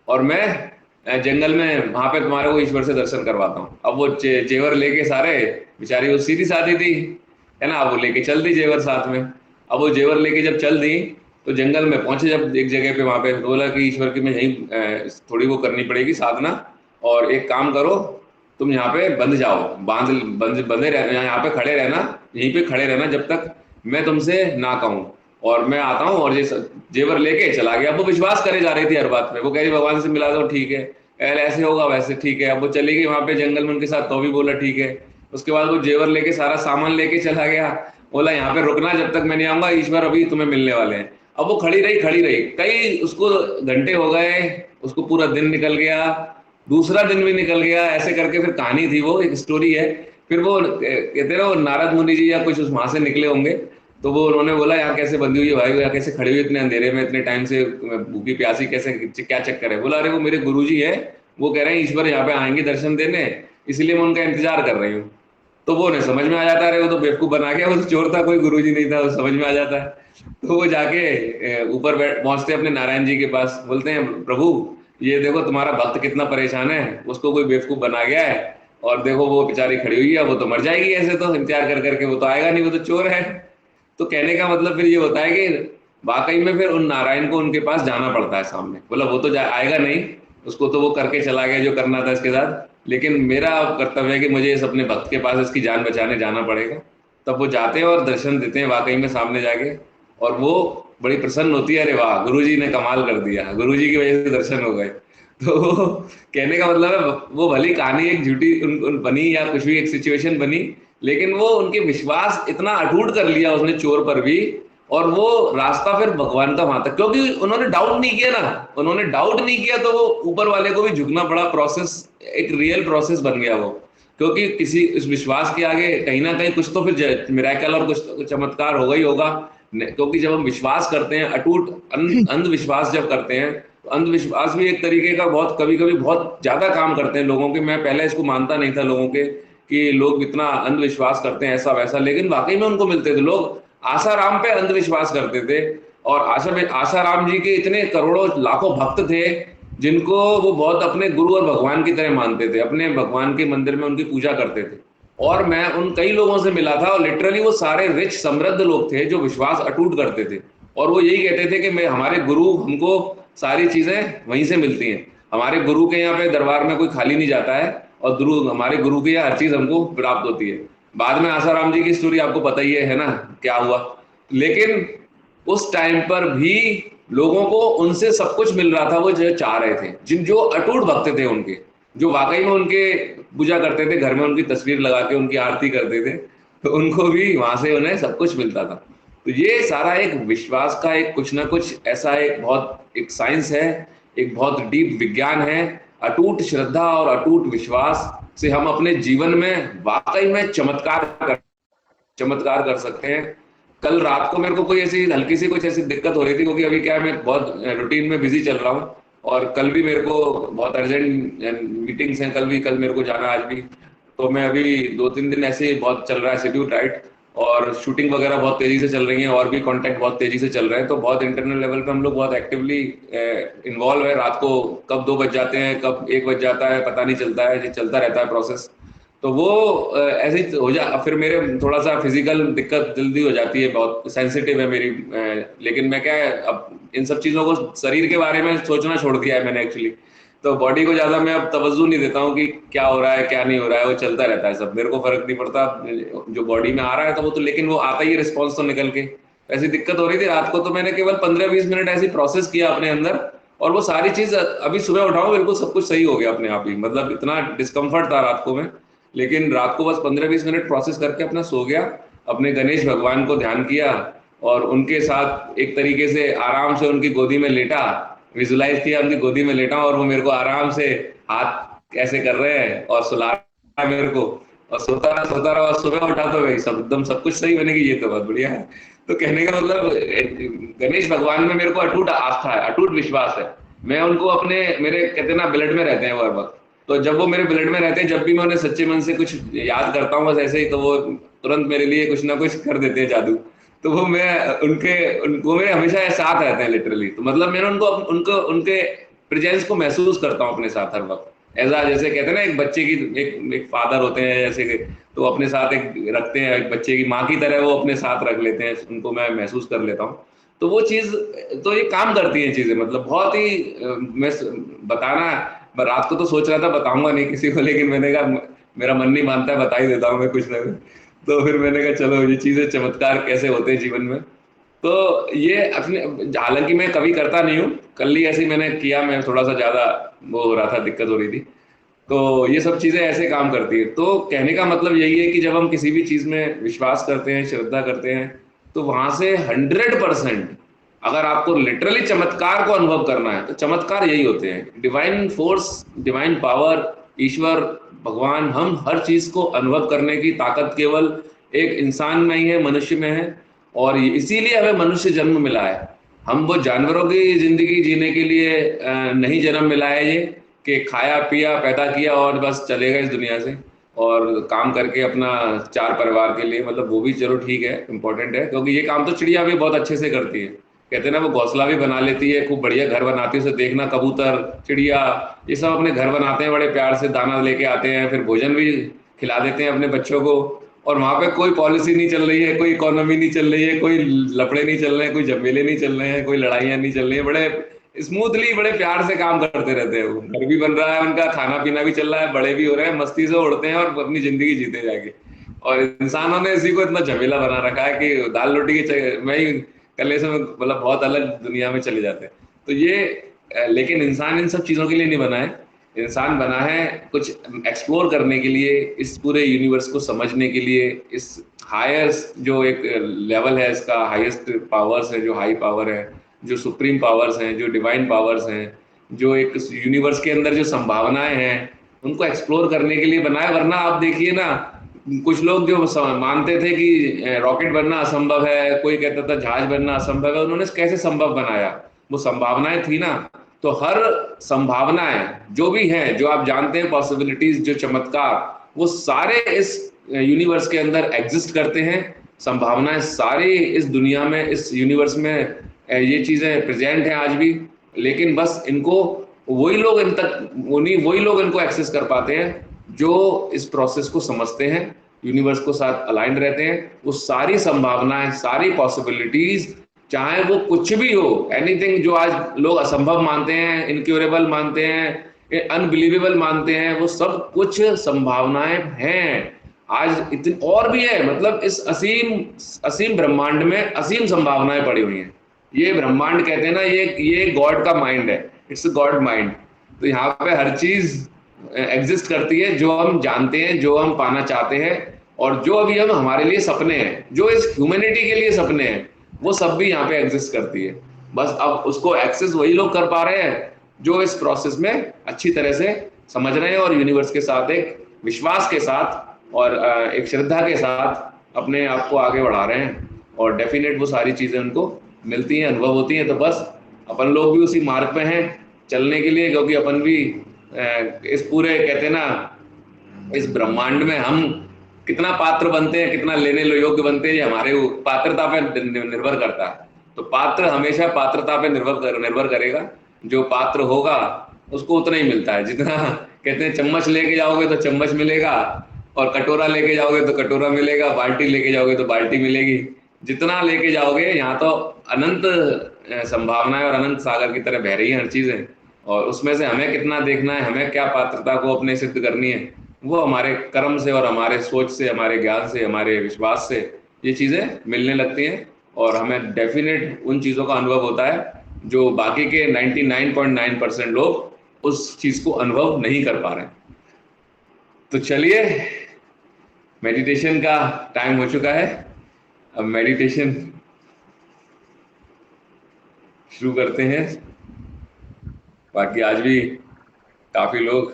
और मैं जंगल में वहां पे तुम्हारे को ईश्वर से दर्शन करवाता हूँ। अब वो जेवर लेके सारे, बेचारी वो सीधी साधी थी, है ना, वो लेके चल दी जेवर साथ में। अब वो जेवर लेके जब चल दी तो जंगल में पहुंचे जब एक जगह पे, वहां पे बोला कि ईश्वर की मैं यहीं थोड़ी वो करनी पड़ेगी साधना, और एक काम करो तुम यहाँ पे बंध जाओ, बंधे रहना, यहाँ पे खड़े रहना, यहीं पे खड़े रहना जब तक मैं तुमसे ना कहूँ, और मैं आता हूँ। और ये जेवर लेके चला गया। अब वो विश्वास करे जा रही थी हर बात पे, वो कह रही भगवान से मिला दो, ठीक है, ऐसे होगा वैसे ठीक है। अब वो चली गई वहां पे जंगल में उनके साथ, तो भी बोला ठीक है। उसके बाद वो जेवर लेके सारा सामान लेके चला गया, बोला यहाँ पे रुकना जब तक मैं नहीं आऊंगा, ईश्वर अभी तुम्हें मिलने वाले हैं। अब वो खड़ी रही, कई उसको घंटे हो गए, उसको पूरा दिन निकल गया, दूसरा दिन भी निकल गया, ऐसे करके फिर कहानी थी, वो एक स्टोरी है। फिर वो कहते रहो नारद मुनि जी या कुछ वहां से निकले होंगे, तो वो उन्होंने बोला यहाँ कैसे बंधी हुई है भाई, यहाँ कैसे खड़ी हुई इतने अंधेरे में, इतने टाइम से भूखी प्यासी, कैसे क्या चक्कर है। बोला अरे वो मेरे गुरुजी है, वो कह रहे हैं ईश्वर यहाँ पे आएंगे दर्शन देने, इसलिए मैं उनका इंतजार कर रही हूँ। तो वो ने समझ में आ जाता है, वो तो बेवकूफ बना गया, वो तो चोर था, कोई गुरुजी नहीं था, वो समझ में आ जाता है। तो वो जाके ऊपर पहुंचते अपने नारायण जी के पास, बोलते हैं प्रभु ये देखो तुम्हारा भक्त कितना परेशान है, उसको कोई बेवकूफ बना गया है, और देखो वो बेचारी खड़ी हुई है, वो तो मर जाएगी ऐसे तो इंतजार कर करके, वो तो आएगा नहीं, वो तो चोर है। तो कहने का मतलब फिर ये होता है कि वाकई में फिर उन नारायण को उनके पास जाना पड़ता है सामने। बोला वो तो आएगा नहीं, उसको तो वो करके चला गया जो करना था इसके साथ, लेकिन मेरा कर्तव्य है कि मुझे इस अपने भक्त के पास इसकी जान बचाने जाना पड़ेगा। तब वो जाते हैं और दर्शन देते हैं वाकई में सामने जाके, और वो बड़ी प्रसन्न होती है, अरे वाह गुरुजी ने कमाल कर दिया, गुरुजी की वजह से दर्शन हो गए। तो कहने का मतलब है वो भली कहानी एक झूठी बनी या कुछ भी एक सिचुएशन बनी, लेकिन वो उनके विश्वास इतना अटूट कर लिया उसने चोर पर भी, और वो रास्ता फिर भगवान का वहां तक, क्योंकि उन्होंने डाउट नहीं किया ना, उन्होंने डाउट नहीं किया तो वो ऊपर वाले को भी झुकना पड़ा, प्रोसेस एक रियल प्रोसेस बन गया वो। क्योंकि किसी इस विश्वास के आगे कहीं ना कहीं कुछ तो फिर मिरेकल और कुछ तो चमत्कार होगा ही होगा। क्योंकि जब हम विश्वास करते हैं अटूट, अंधविश्वास जब करते हैं, तो अंधविश्वास भी एक तरीके का बहुत कभी कभी बहुत ज्यादा काम करते हैं लोगों के। मैं पहले इसको मानता नहीं था लोगों के कि लोग इतना अंधविश्वास करते हैं ऐसा वैसा, लेकिन वाकई में उनको मिलते थे। लोग आसाराम पे अंधविश्वास करते थे, और आसाराम जी के इतने करोड़ों लाखों भक्त थे जिनको वो बहुत अपने गुरु और भगवान की तरह मानते थे, अपने भगवान के मंदिर में उनकी पूजा करते थे। और मैं उन कई लोगों से मिला था, और लिटरली वो सारे रिच समृद्ध लोग थे जो विश्वास अटूट करते थे, और वो यही कहते थे कि मैं हमारे गुरु, हमको सारी चीजें वहीं से मिलती हैं, हमारे गुरु के यहाँ पे दरबार में कोई खाली नहीं जाता है, और हमारे गुरु की हर चीज हमको प्राप्त होती है। बाद में आसाराम जी की स्टोरी आपको पता ही है ना क्या हुआ, लेकिन उस टाइम पर भी लोगों को उनसे सब कुछ मिल रहा था वो जो चाह रहे थे, जो अटूट भक्त थे उनके, जो वाकई में उनके पूजा करते थे, घर में उनकी तस्वीर लगा के उनकी आरती करते थे, तो उनको भी वहां से उन्हें सब कुछ मिलता था। तो ये सारा एक विश्वास का एक कुछ ना कुछ ऐसा एक बहुत एक साइंस है, एक बहुत डीप विज्ञान है। अटूट श्रद्धा और अटूट विश्वास से हम अपने जीवन में वाकई में चमत्कार कर सकते हैं। कल रात को मेरे को कोई ऐसी हल्की सी कुछ ऐसी दिक्कत हो रही थी, क्योंकि अभी क्या है मैं बहुत रूटीन में बिजी चल रहा हूँ, और कल भी मेरे को बहुत अर्जेंट मीटिंग्स हैं, कल मेरे को जाना, आज भी। तो मैं अभी 2-3 दिन ऐसे ही बहुत चल रहा है शेड्यूल टाइट, और शूटिंग वगैरह बहुत तेजी से चल रही है, और भी कॉन्टेक्ट बहुत तेजी से चल रहे हैं। तो बहुत इंटरनल लेवल पे हम लोग बहुत एक्टिवली इन्वॉल्व है। रात को कब 2 बज जाते हैं, कब 1 बज जाता है, पता नहीं चलता है, ये चलता रहता है प्रोसेस। तो वो ऐसे ही हो जा, फिर मेरे थोड़ा सा फिजिकल दिक्कत जल्दी हो जाती है, बहुत सेंसिटिव है मेरी, लेकिन मैं क्या है अब इन सब चीजों को, शरीर के बारे में सोचना छोड़ दिया है मैंने एक्चुअली। तो बॉडी को ज्यादा मैं अब तवज्जो नहीं देता हूँ कि क्या हो रहा है क्या नहीं हो रहा है, वो चलता रहता है सब, मेरे को फर्क नहीं पड़ता जो बॉडी में आ रहा है तो वो तो, लेकिन वो आता ही है रिस्पॉन्स तो निकल के। ऐसी दिक्कत हो रही थी रात को, तो मैंने केवल 15-20 मिनट ऐसी प्रोसेस किया अपने अंदर, और वो सारी चीज अभी सुबह उठाऊं बिल्कुल सब कुछ सही हो गया अपने आप ही। मतलब इतना डिस्कम्फर्ट था रात को में, लेकिन रात को बस 15-20 मिनट प्रोसेस करके अपना सो गया, अपने गणेश भगवान को ध्यान किया, और उनके साथ एक तरीके से आराम से उनकी गोदी में लेटा, विजुलाइज किया उनकी गोदी में लेटा, और वो मेरे को आराम से हाथ ऐसे कर रहे हैं और सुला रहा है मेरे को, और सोता रहा और सुबह उठा तो भाई सब एकदम सब कुछ सही बनेगी, ये तो बहुत बढ़िया है। तो कहने का मतलब गणेश भगवान में मेरे को अटूट आस्था है, अटूट विश्वास है। मैं उनको अपने, मेरे कहते ना ब्लड में रहते हैं वो हर वक्त, तो जब वो मेरे ब्लड में रहते हैं, जब भी मैं उन्हें सच्चे मन से कुछ याद करता हूँ बस ऐसे ही, तो वो तुरंत मेरे लिए कुछ ना कुछ कर देते हैं जादू। तो वो मैं उनको मेरे हमेशा साथ रहते हैं लिटरली। तो मतलब मैं उनके प्रेजेंस को महसूस करता हूँ अपने साथ हर वक्त। ऐसा जैसे कहते हैं ना, एक बच्चे की एक फादर होते हैं जैसे कि, तो अपने साथ एक रखते हैं, एक बच्चे की माँ की तरह वो अपने साथ रख लेते हैं, उनको मैं महसूस कर लेता हूँ। तो वो चीज, तो ये काम करती हैं चीजें, मतलब बहुत ही मैं बताना, मैं रात को तो सोच रहा था बताऊंगा नहीं किसी को, लेकिन मैंने कहा मेरा मन नहीं मानता है, बता ही देता हूँ मैं कुछ ना कुछ। तो फिर मैंने कहा चलो ये चीजें, चमत्कार कैसे होते हैं जीवन में। तो ये अपने, हालांकि मैं कभी करता नहीं हूँ, कल ही ऐसे ही मैंने किया, मैं थोड़ा सा ज्यादा वो हो रहा था, दिक्कत हो रही थी। तो ये सब चीजें ऐसे काम करती है। तो कहने का मतलब यही है कि जब हम किसी भी चीज में विश्वास करते हैं, श्रद्धा करते हैं, तो वहां से 100%, अगर आपको लिटरली चमत्कार को अनुभव करना है तो चमत्कार यही होते हैं, डिवाइन फोर्स, डिवाइन पावर, ईश्वर, भगवान, हम हर चीज को अनुभव करने की ताकत केवल एक इंसान में ही है, मनुष्य में है। और इसीलिए हमें मनुष्य जन्म मिला है। हम वो जानवरों की जिंदगी जीने के लिए नहीं जन्म मिला है ये, कि खाया पिया पैदा किया और बस चले गए इस दुनिया से, और काम करके अपना चार परिवार के लिए, मतलब वो भी चलो ठीक है, इम्पोर्टेंट है, क्योंकि ये काम तो चिड़िया भी बहुत अच्छे से करती है। कहते हैं ना, वो घोंसला भी बना लेती है, खूब बढ़िया घर बनाती है, उसे देखना, कबूतर, चिड़िया, ये सब अपने घर बनाते हैं बड़े प्यार से, दाना लेके आते हैं, फिर भोजन भी खिला देते हैं अपने बच्चों को। और वहां पे कोई पॉलिसी नहीं चल रही है, कोई इकोनॉमी नहीं चल रही है, कोई लफड़े नहीं चल रहे हैं, कोई झमेले नहीं चल रहे हैं, कोई लड़ाइयां नहीं चल रही है, बड़े स्मूथली, बड़े प्यार से काम करते रहते हैं। वो घर भी बन रहा है उनका, खाना पीना भी चल रहा है, बड़े भी हो रहे हैं, मस्ती से उड़ते हैं और अपनी जिंदगी जीते जाके। और इंसानों ने इसी को इतना झमेला बना रखा है कि दाल रोटी के मैं ही कले से, मतलब बहुत अलग दुनिया में चले जाते हैं। तो ये लेकिन इंसान इन सब चीजों के लिए नहीं बना है। इंसान बना है कुछ एक्सप्लोर करने के लिए, इस पूरे यूनिवर्स को समझने के लिए, इस हायर जो एक लेवल है इसका, हाईएस्ट पावर्स है, जो हाई पावर है, जो सुप्रीम पावर्स हैं, जो डिवाइन पावर्स हैं, जो एक यूनिवर्स के अंदर जो संभावनाएं हैं, उनको एक्सप्लोर करने के लिए बनाया। वरना आप देखिए ना, कुछ लोग जो मानते थे कि रॉकेट बनना असंभव है, कोई कहता था जहाज बनना असंभव है, उन्होंने कैसे संभव बनाया? वो संभावनाएं थी ना। तो हर संभावनाएं जो भी हैं, जो आप जानते हैं पॉसिबिलिटीज, जो चमत्कार, वो सारे इस यूनिवर्स के अंदर एग्जिस्ट करते हैं। संभावनाएं सारी इस दुनिया में, इस यूनिवर्स में ये चीजें प्रेजेंट हैं आज भी। लेकिन बस इनको वही लोग इन तक, वही लोग इनको एक्सेस कर पाते हैं जो इस प्रोसेस को समझते हैं, यूनिवर्स को साथ अलाइंड रहते हैं। वो सारी संभावनाएं, सारी पॉसिबिलिटीज, चाहे वो कुछ भी हो, एनीथिंग जो आज लोग असंभव मानते हैं, इनक्यूरेबल मानते हैं, अनबिलीवेबल मानते हैं, वो सब कुछ संभावनाएं हैं आज। इतनी और भी है, मतलब इस असीम असीम ब्रह्मांड में असीम संभावनाएं पड़ी हुई हैं। ये ब्रह्मांड कहते हैं ना, ये गॉड का माइंड है, इट्स गॉड माइंड। तो यहाँ पे हर चीज एग्जिस्ट करती है, जो हम जानते हैं, जो हम पाना चाहते हैं, और जो अभी हम हमारे लिए सपने हैं, जो इस ह्यूमैनिटी के लिए सपने हैं, वो सब भी यहाँ पे एग्जिस्ट करती है। बस अब उसको एक्सेस वही लोग कर पा रहे हैं जो इस प्रोसेस में अच्छी तरह से समझ रहे हैं, और यूनिवर्स के साथ एक विश्वास के साथ और एक श्रद्धा के साथ अपने आप को आगे बढ़ा रहे हैं। और डेफिनेट वो सारी चीजें उनको मिलती हैं, अनुभव होती हैं। तो बस अपन लोग भी उसी मार्ग पे हैं चलने के लिए, क्योंकि अपन भी इस पूरे, कहते हैं ना, इस ब्रह्मांड में हम कितना पात्र बनते हैं, कितना लेने योग्य बनते हैं, ये हमारे पात्रता पे निर्भर करता है। तो पात्र हमेशा पात्रता पे निर्भर करेगा। जो पात्र होगा उसको उतना ही मिलता है जितना, कहते हैं चम्मच लेके जाओगे तो चम्मच मिलेगा, और कटोरा लेके जाओगे तो कटोरा मिलेगा, बाल्टी लेके जाओगे तो बाल्टी मिलेगी। जितना लेके जाओगे, यहाँ तो अनंत संभावनाएं और अनंत सागर की तरह बह रही है हर चीजें, और उसमें से हमें कितना देखना है, हमें क्या पात्रता को अपने सिद्ध करनी है, वो हमारे कर्म से और हमारे सोच से, हमारे ज्ञान से, हमारे विश्वास से ये चीजें मिलने लगती हैं। और हमें डेफिनेट उन चीजों का अनुभव होता है जो बाकी के 99.9% लोग उस चीज को अनुभव नहीं कर पा रहे हैं। तो चलिए, मेडिटेशन का टाइम हो चुका है। अब मेडिटेशन शुरू करते हैं। बाकी आज भी काफी लोग,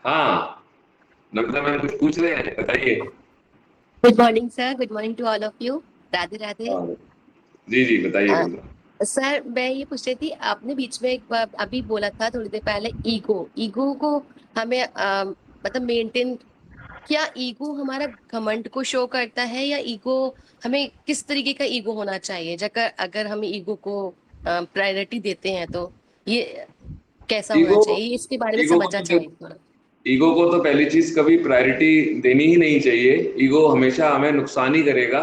हाँ, नम्रता मैम कुछ पूछ रहे हैं, बताइए। Good morning sir, good morning to all of you. Radhe Radhe. जी जी बताइए। सर मैं ये पूछ रही थी, आपने बीच में एक बार अभी बोला था थोड़ी देर पहले, ईगो को हमें मतलब मेंटेन, क्या ईगो हमारा घमंड को शो करता है, या ईगो हमें किस तरीके का ईगो होना चाहिए? अगर हम ईगो को प्रायोरिटी देते हैं तो ये कैसा होना ईगो चाहिए, इसके बारे में ईगो समझना को चाहेंगे थोड़ा। ईगो को तो पहली चीज कभी प्रायोरिटी देनी ही नहीं चाहिए। ईगो हमेशा हमें नुकसान ही करेगा।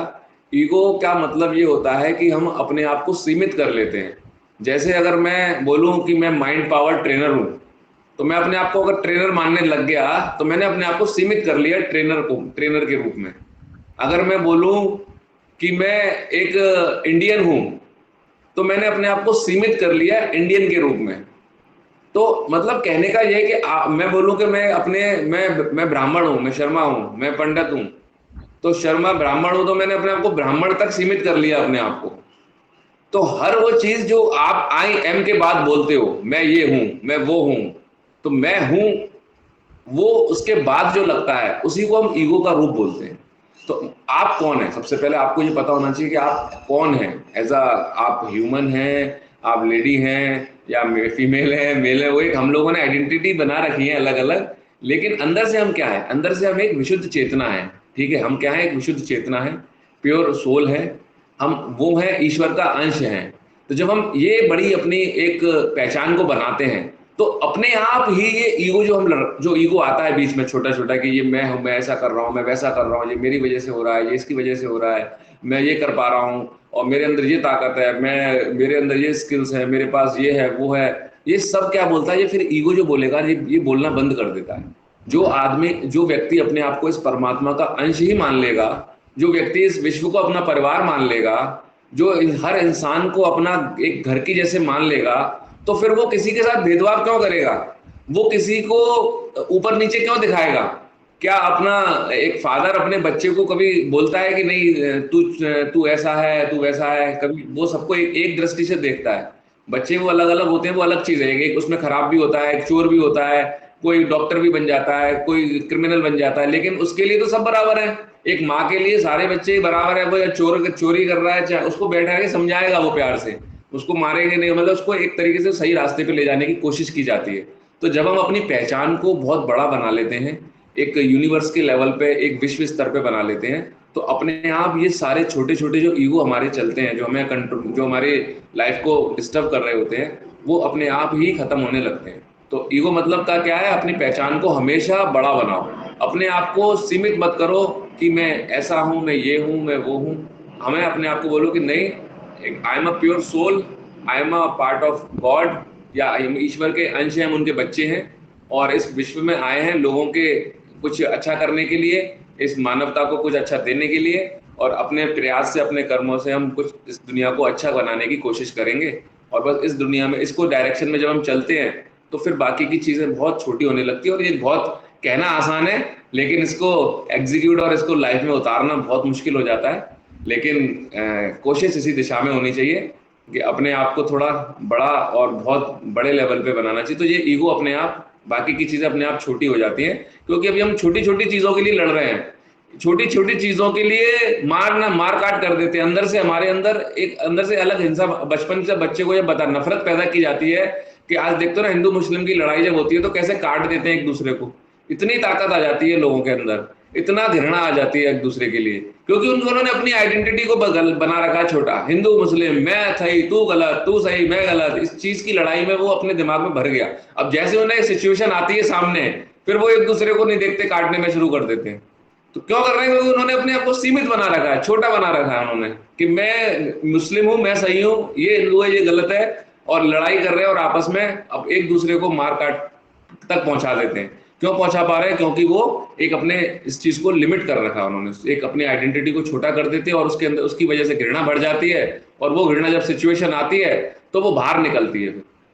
ईगो का मतलब ये होता है कि हम अपने आप को सीमित कर लेते हैं। जैसे अगर मैं बोलूं कि मैं माइंड पावर ट्रेनर हूं, तो मैं अपने आप को अगर ट्रेनर मानने लग गया तो मैंने अपने आप को सीमित कर लिया ट्रेनर के रूप में। अगर मैं बोलूं कि मैं एक इंडियन हूं, तो मैंने अपने आप को सीमित कर लिया इंडियन के रूप में। तो मतलब कहने का यह है कि मैं बोलूं कि मैं ब्राह्मण हूं, मैं शर्मा हूं, मैं पंडित हूं, तो शर्मा ब्राह्मण हूं, तो मैंने अपने आप को ब्राह्मण तक सीमित कर लिया अपने आप को। तो हर वो चीज जो आप आई एम के बाद बोलते हो, मैं ये हूं, मैं वो हूं, तो मैं हूं, वो उसके बाद जो लगता है उसी को हम ईगो का रूप बोलते हैं। तो आप कौन है, सबसे पहले आपको ये पता होना चाहिए कि आप कौन हैं। आप ह्यूमन हैं, आप लेडी हैं, या फीमेल है, मेल है। वो एक हम लोगों ने आइडेंटिटी बना रखी है अलग अलग, लेकिन अंदर से हम क्या है? अंदर से हम एक विशुद्ध चेतना है। ठीक है, हम क्या है? एक विशुद्ध चेतना है, प्योर सोल है, हम वो है, ईश्वर का अंश है। तो जब हम ये बड़ी अपनी एक पहचान को बनाते हैं, तो अपने आप ही ये ईगो जो ईगो आता है बीच में छोटा छोटा, कि ये मैं हूं, मैं ऐसा कर रहा हूं, मैं वैसा कर रहा हूं, ये मेरी वजह से हो रहा है, ये इसकी वजह से हो रहा है, मैं ये कर पा रहा हूं, और मेरे अंदर ये ताकत है, मेरे अंदर ये स्किल्स है, मेरे पास ये है, वो है, ये सब क्या बोलता है? ये फिर ईगो जो बोलेगा, ये बोलना बंद कर देता है। जो व्यक्ति अपने आप को इस परमात्मा का अंश ही मान लेगा, जो व्यक्ति इस विश्व को अपना परिवार मान लेगा, जो हर इंसान को अपना एक घर की जैसे मान लेगा, तो फिर वो किसी के साथ भेदभाव क्यों करेगा? वो किसी को ऊपर नीचे क्यों दिखाएगा? क्या अपना एक फादर अपने बच्चे को कभी बोलता है कि नहीं तू ऐसा है, तू वैसा है? कभी वो सबको एक दृष्टि से देखता है। बच्चे वो अलग अलग होते हैं, वो अलग चीज है। एक उसमें खराब भी होता है, एक चोर भी होता है, कोई डॉक्टर भी बन जाता है, कोई क्रिमिनल बन जाता है, लेकिन उसके लिए तो सब बराबर है। एक माँ के लिए सारे बच्चे बराबर है। कोई चोरी कर रहा है, चाहे उसको बैठा के समझाएगा वो प्यार से, उसको मारेंगे नहीं, मतलब उसको एक तरीके से सही रास्ते पे ले जाने की कोशिश की जाती है। तो जब हम अपनी पहचान को बहुत बड़ा बना लेते हैं, एक यूनिवर्स के लेवल पे, एक विश्व स्तर पे बना लेते हैं, तो अपने आप ये सारे छोटे छोटे जो ईगो हमारे चलते हैं, जो हमें कंट्रोल, जो हमारे लाइफ को डिस्टर्ब कर रहे होते हैं, वो अपने आप ही खत्म होने लगते हैं। तो ईगो मतलब का क्या है? अपनी पहचान को हमेशा बड़ा बनाओ, अपने आप को सीमित मत करो कि मैं ऐसा हूं, मैं ये हूं, मैं वो हूं। हमें अपने आप को बोलो कि नहीं, I am a pure soul, I am a part of God, या ईश्वर के अंश हैं, हम उनके बच्चे हैं, और इस विश्व में आए हैं लोगों के कुछ अच्छा करने के लिए, इस मानवता को कुछ अच्छा देने के लिए, और अपने प्रयास से, अपने कर्मों से हम कुछ इस दुनिया को अच्छा बनाने की कोशिश करेंगे। और बस इस दुनिया में, इसको डायरेक्शन में जब हम चलते हैं, तो फिर बाकी की चीजें बहुत छोटी होने लगती है। और ये बहुत कहना आसान है, लेकिन इसको एग्जीक्यूट और इसको लाइफ में उतारना बहुत मुश्किल हो जाता है। लेकिन कोशिश इसी दिशा में होनी चाहिए कि अपने आप को थोड़ा बड़ा और बहुत बड़े लेवल पे बनाना चाहिए। तो ये ईगो अपने आप, बाकी की चीजें अपने आप छोटी हो जाती हैं, क्योंकि अभी हम छोटी छोटी चीजों के लिए लड़ रहे हैं, छोटी छोटी चीजों के लिए मार काट कर देते हैं। अंदर से, हमारे अंदर एक अंदर से अलग हिंसा, बचपन से बच्चे को ये नफरत पैदा की जाती है कि आज देखते हो ना, हिंदू मुस्लिम की लड़ाई जब होती है तो कैसे काट देते हैं एक दूसरे को। इतनी ताकत आ जाती है लोगों के अंदर, इतना घृणा आ जाती है एक दूसरे के लिए, क्योंकि उन्होंने अपनी आइडेंटिटी को बना रखा है छोटा, हिंदू मुस्लिम, मैं सही तू गलत, तू सही मैं गलत। इस चीज की लड़ाई में वो अपने दिमाग में भर गया। अब जैसे उन्हें सिचुएशन आती है सामने, फिर वो एक दूसरे को नहीं देखते, काटने में शुरू कर देते हैं। तो क्यों कर रहे हैं? क्योंकि उन्होंने अपने आप को सीमित बना रखा है, छोटा बना रखा है उन्होंने, कि मैं मुस्लिम हूं, मैं सही हूं, ये हिंदू है, ये गलत है, और लड़ाई कर रहे हैं, और आपस में अब एक दूसरे को मार काट तक पहुंचा देते हैं। क्यों पहुंचा पा रहे हैं? क्योंकि वो एक अपने इस चीज को लिमिट कर रखा है उन्होंने, एक अपनी आइडेंटिटी को छोटा कर देते हैं, और उसके अंदर उसकी वजह से घृणा बढ़ जाती है, और वो घृणा जब सिचुएशन आती है तो वो बाहर निकलती है,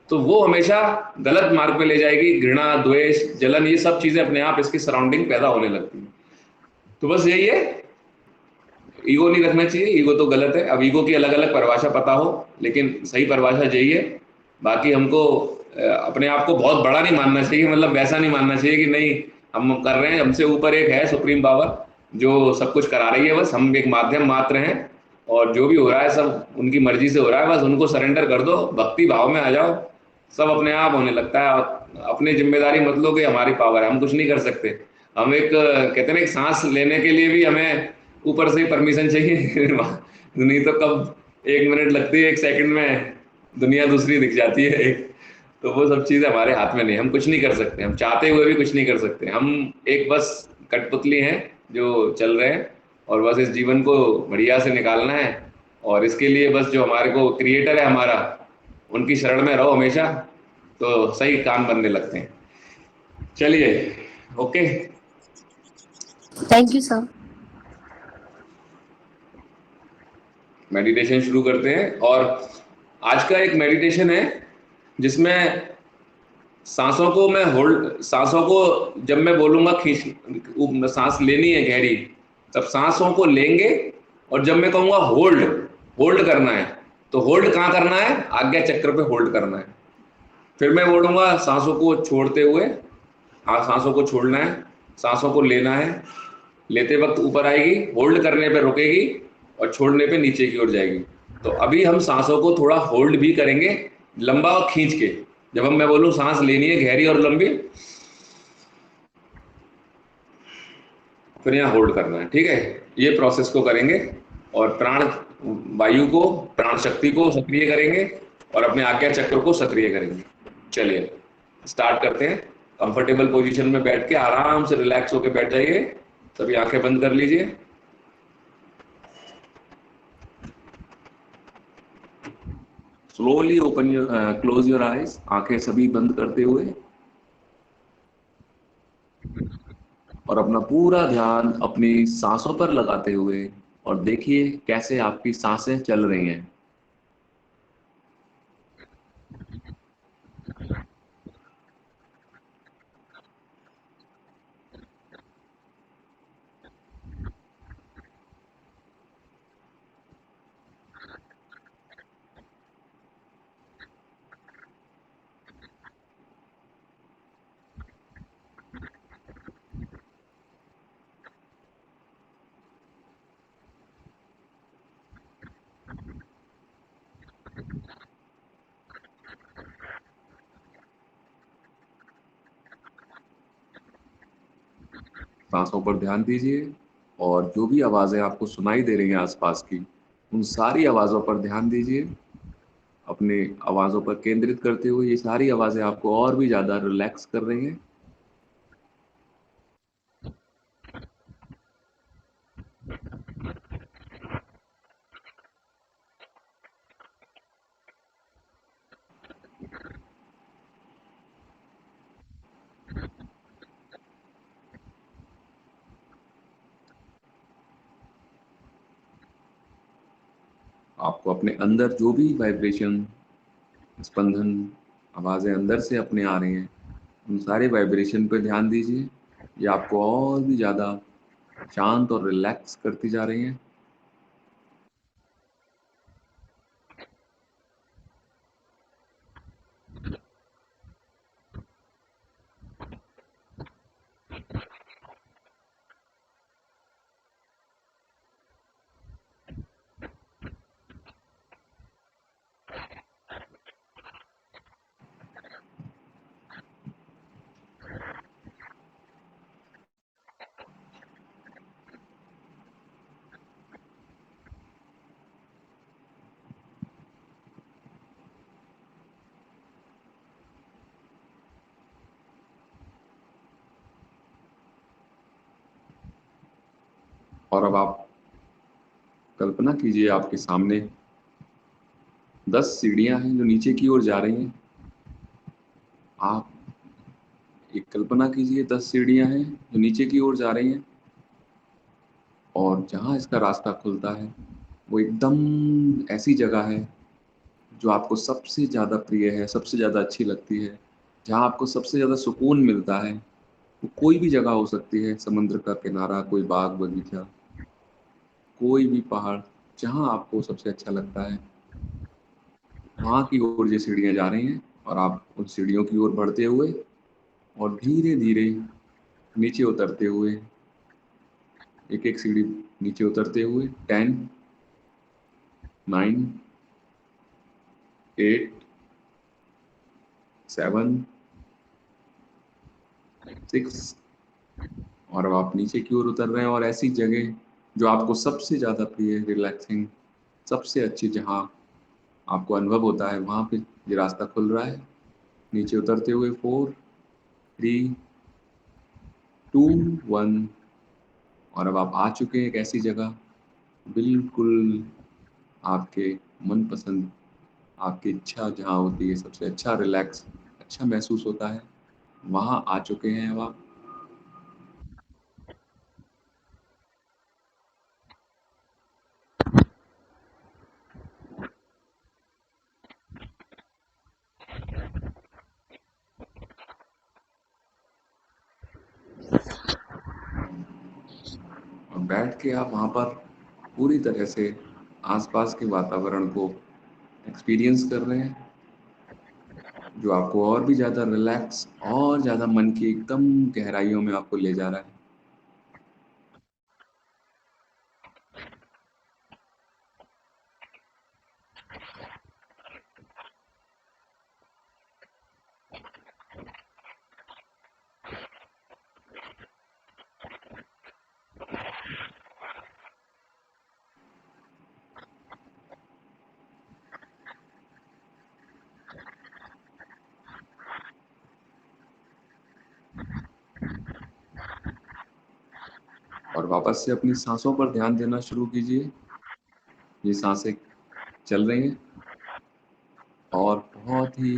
तो वो हमेशा गलत मार्ग पे ले जाएगी। घृणा, द्वेष, जलन, ये सब चीजें अपने आप इसकी सराउंडिंग पैदा होने लगती है। तो बस यही है, ईगो नहीं रखना चाहिए, ईगो तो गलत है। अब ईगो की अलग अलग परिभाषा पता हो, लेकिन सही परिभाषा यही है। बाकी हमको अपने आप को बहुत बड़ा नहीं मानना चाहिए, मतलब वैसा नहीं मानना चाहिए कि नहीं हम कर रहे हैं, हमसे ऊपर एक है सुप्रीम पावर जो सब कुछ करा रही है, बस हम एक माध्यम मात्र हैं, और जो भी हो रहा है सब उनकी मर्जी से हो रहा है, बस उनको सरेंडर कर दो, भक्ति भाव में आ जाओ, सब अपने आप होने लगता है। और अपनी जिम्मेदारी मत लो कि हमारी पावर है, हम कुछ नहीं कर सकते। हम एक कहते हैं एक सांस लेने के लिए भी हमें ऊपर से परमिशन चाहिए नहीं तो कब 1 मिनट लगती है, 1 सेकंड में दुनिया दूसरी दिख जाती है। तो वो सब चीजें हमारे हाथ में नहीं, हम कुछ नहीं कर सकते, हम चाहते हुए भी कुछ नहीं कर सकते। हम एक बस कठपुतली हैं जो चल रहे हैं, और बस इस जीवन को बढ़िया से निकालना है। और इसके लिए बस जो हमारे को क्रिएटर है हमारा, उनकी शरण में रहो हमेशा, तो सही काम बनने लगते हैं। चलिए, okay, thank you sir. Meditation शुरू करते हैं। और आज का एक मेडिटेशन है जिसमें सांसों को मैं होल्ड, सांसों को जब मैं बोलूंगा खींच, सांस लेनी है गहरी, तब सांसों को लेंगे। और जब मैं कहूंगा होल्ड, होल्ड करना है, तो होल्ड कहाँ करना है? आज्ञा चक्र पे होल्ड करना है। फिर मैं बोलूंगा सांसों को छोड़ते हुए, सांसों को छोड़ना है, सांसों को लेना है, लेते वक्त ऊपर आएगी, होल्ड करने पे रुकेगी, और छोड़ने पे नीचे की ओर जाएगी। तो अभी हम सांसों को थोड़ा होल्ड भी करेंगे, लंबा और खींच के। जब मैं बोलूं सांस लेनी है गहरी और लंबी, फिर यहाँ होल्ड करना है, ठीक है? ये प्रोसेस को करेंगे, और प्राण वायु को, प्राण शक्ति को सक्रिय करेंगे, और अपने आज्ञा चक्र को सक्रिय करेंगे। चलिए स्टार्ट करते हैं। कंफर्टेबल पोजीशन में बैठ के आराम से रिलैक्स होकर बैठ जाइए, सभी आंखें बंद कर लीजिए। Slowly open your, close your eyes, आंखें सभी बंद करते हुए, और अपना पूरा ध्यान अपनी सांसों पर लगाते हुए, और देखिए कैसे आपकी सांसें चल रही हैं। सांसों पर ध्यान दीजिए, और जो भी आवाजें आपको सुनाई दे रही हैं आसपास की, उन सारी आवाजों पर ध्यान दीजिए। अपने आवाजों पर केंद्रित करते हुए ये सारी आवाजें आपको और भी ज्यादा रिलैक्स कर रही हैं। आपको अपने अंदर जो भी वाइब्रेशन, स्पंदन, आवाजें अंदर से अपने आ रही हैं, उन सारे वाइब्रेशन पर ध्यान दीजिए। ये आपको और भी ज्यादा शांत और रिलैक्स करती जा रही हैं। और अब आप कल्पना कीजिए, आपके सामने 10 सीढ़ियां हैं जो नीचे की ओर जा रही हैं। आप एक कल्पना कीजिए, 10 सीढ़ियां हैं जो नीचे की ओर जा रही हैं, और जहां इसका रास्ता खुलता है वो एकदम ऐसी जगह है जो आपको सबसे ज्यादा प्रिय है, सबसे ज्यादा अच्छी लगती है, जहां आपको सबसे ज्यादा सुकून मिलता है। वो कोई भी जगह हो सकती है, समुद्र का किनारा, कोई बाग बगीचा, कोई भी पहाड़, जहां आपको सबसे अच्छा लगता है, वहां की ओर ये सीढ़ियां जा रही हैं। और आप उन सीढ़ियों की ओर बढ़ते हुए, और धीरे धीरे नीचे उतरते हुए, एक एक सीढ़ी नीचे उतरते हुए, 10, 9, 8, 7, 6, और अब आप नीचे की ओर उतर रहे हैं। और ऐसी जगह जो आपको सबसे ज्यादा प्रिय, रिलैक्सिंग, सबसे अच्छी, जहां आपको अनुभव होता है, वहां पे ये रास्ता खुल रहा है। नीचे उतरते हुए 4, 3, 2, 1। और अब आप आ चुके हैं एक ऐसी जगह, बिल्कुल आपके मनपसंद, आपकी इच्छा जहाँ होती है, सबसे अच्छा रिलैक्स, अच्छा महसूस होता है, वहाँ आ चुके हैं अब आप। और बैठ के आप वहाँ पर पूरी तरह से आसपास के वातावरण को एक्सपीरियंस कर रहे हैं, जो आपको और भी ज़्यादा रिलैक्स और ज़्यादा मन की एकदम गहराइयों में आपको ले जा रहा है। और वापस से अपनी सांसों पर ध्यान देना शुरू कीजिए। ये सांसें चल रही हैं और बहुत ही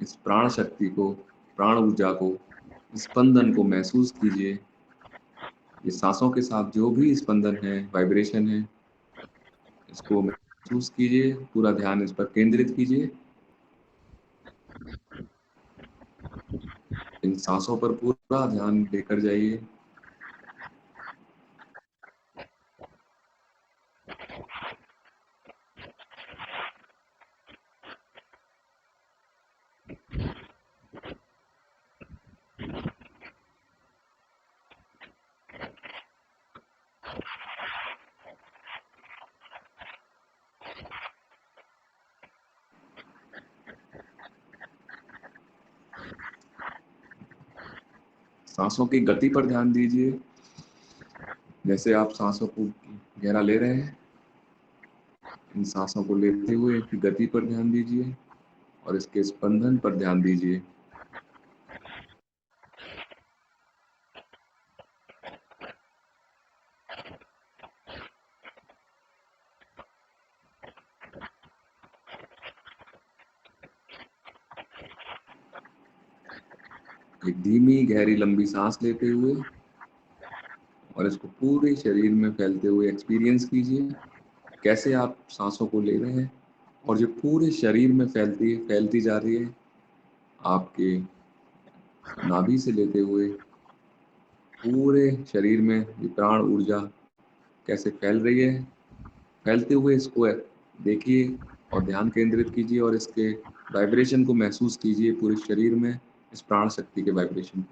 इस प्राण शक्ति को, प्राण ऊर्जा को, स्पंदन को महसूस कीजिए। ये सांसों के साथ जो भी स्पंदन है, वाइब्रेशन है, इसको महसूस कीजिए, पूरा ध्यान इस पर केंद्रित कीजिए। इन सांसों पर पूरा ध्यान लेकर जाइए। सांसों की गति पर ध्यान दीजिए। जैसे आप सांसों को गहरा ले रहे हैं, इन सांसों को लेते हुए इसकी गति पर ध्यान दीजिए और इसके स्पंदन पर ध्यान दीजिए। एक धीमी गहरी लंबी सांस लेते हुए और इसको पूरे शरीर में फैलते हुए एक्सपीरियंस कीजिए। कैसे आप सांसों को ले रहे हैं और जो पूरे शरीर में फैलती जा रही है, आपके नाभि से लेते हुए पूरे शरीर में ये प्राण ऊर्जा कैसे फैल रही है। फैलते हुए इसको देखिए और ध्यान केंद्रित कीजिए और इसके वाइब्रेशन को महसूस कीजिए पूरे शरीर में, इस प्राण शक्ति के वाइब्रेशन।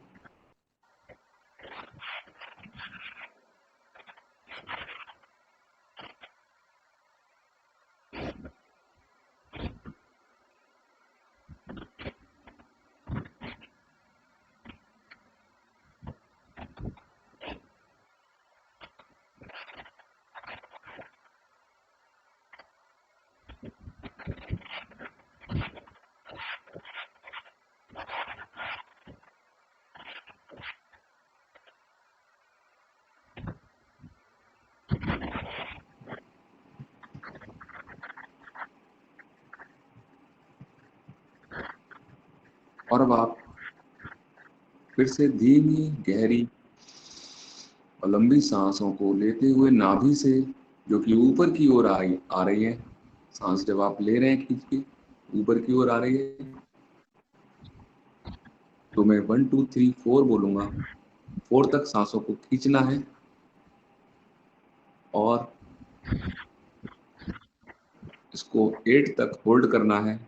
और अब आप फिर से धीमी गहरी और लंबी सांसों को लेते हुए नाभि से, जो कि ऊपर की ओर आ रही है, सांस जब आप ले रहे हैं खींच के ऊपर की ओर आ रही है, तो मैं 1 2 3 4 बोलूंगा, 4 तक सांसों को खींचना है और इसको 8 तक होल्ड करना है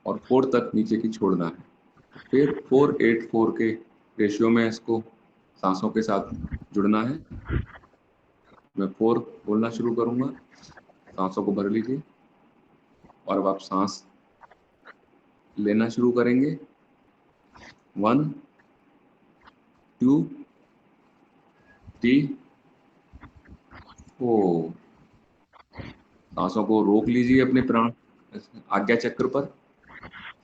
और 4 तक नीचे की छोड़ना है। फिर 4 8 4 के रेशियो में इसको सांसों के साथ जुड़ना है। मैं 4 बोलना शुरू करूंगा, सांसों को भर लीजिए और अब आप सांस लेना शुरू करेंगे। 1 2 3 4। सांसों को रोक लीजिए अपने प्राण आज्ञा चक्र पर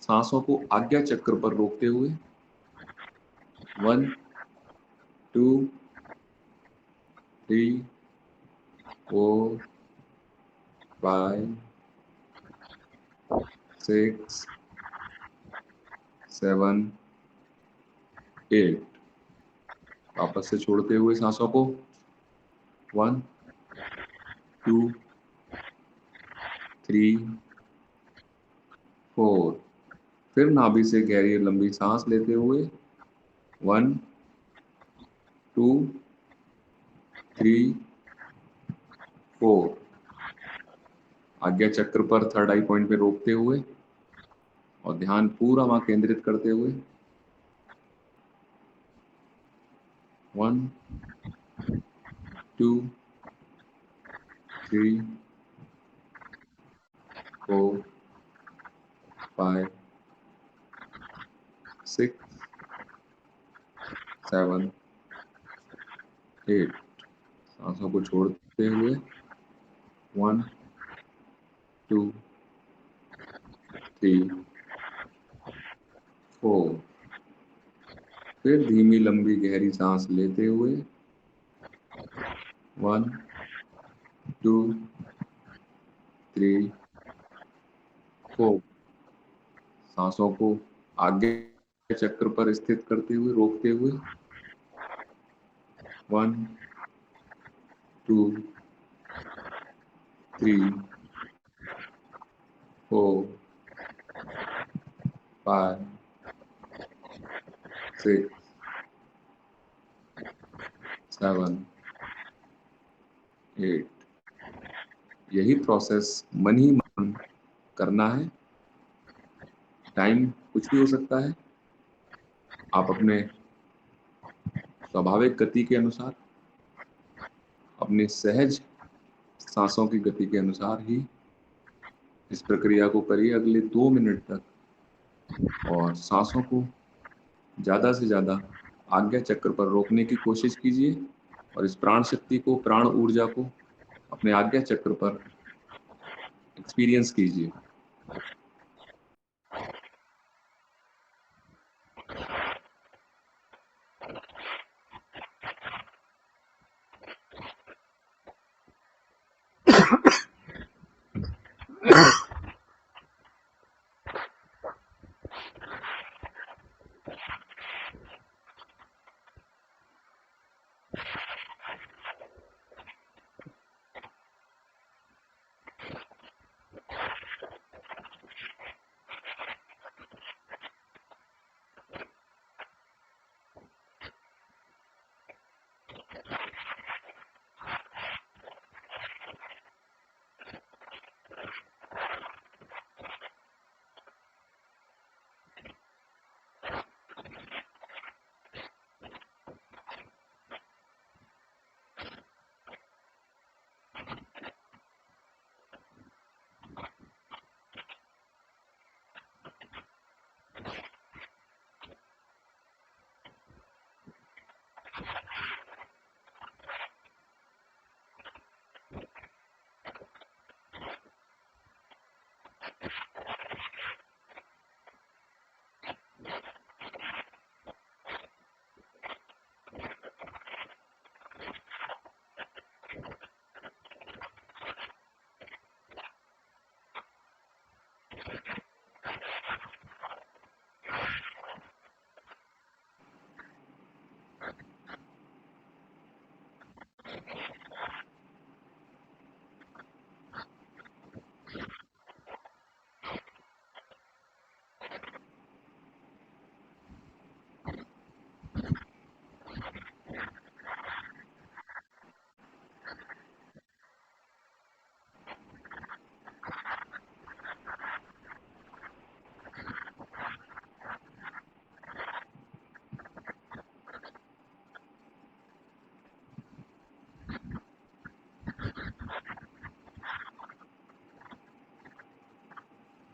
सांसों को आज्ञा चक्र पर रोकते हुए 1 2 3 4 5 6 7 8 वापस से छोड़ते हुए सांसों को 1 2 3 4 फिर नाभि से गहरी और लंबी सांस लेते हुए 1 2 3 4 आज्ञा चक्र पर थर्ड आई पॉइंट पे रोकते हुए और ध्यान पूरा वहां केंद्रित करते हुए 1 2 3 4 5 6 7 8 सांसों को छोड़ते हुए 1 2 3 4 फिर धीमी लंबी गहरी सांस लेते हुए 1 2 3 4 सांसों को आज्ञा चक्र पर स्थित करते हुए रोकते हुए 1 2 3 4 5 6 7 8 यही प्रोसेस मन ही मन करना है। टाइम कुछ भी हो सकता है। आप अपने स्वाभाविक गति के अनुसार, अपने सहज सांसों की गति के अनुसार ही इस प्रक्रिया को करिए अगले 2 मिनट तक और सांसों को ज़्यादा से ज़्यादा आज्ञा चक्र पर रोकने की कोशिश कीजिए और इस प्राण शक्ति को, प्राण ऊर्जा को अपने आज्ञा चक्र पर एक्सपीरियंस कीजिए।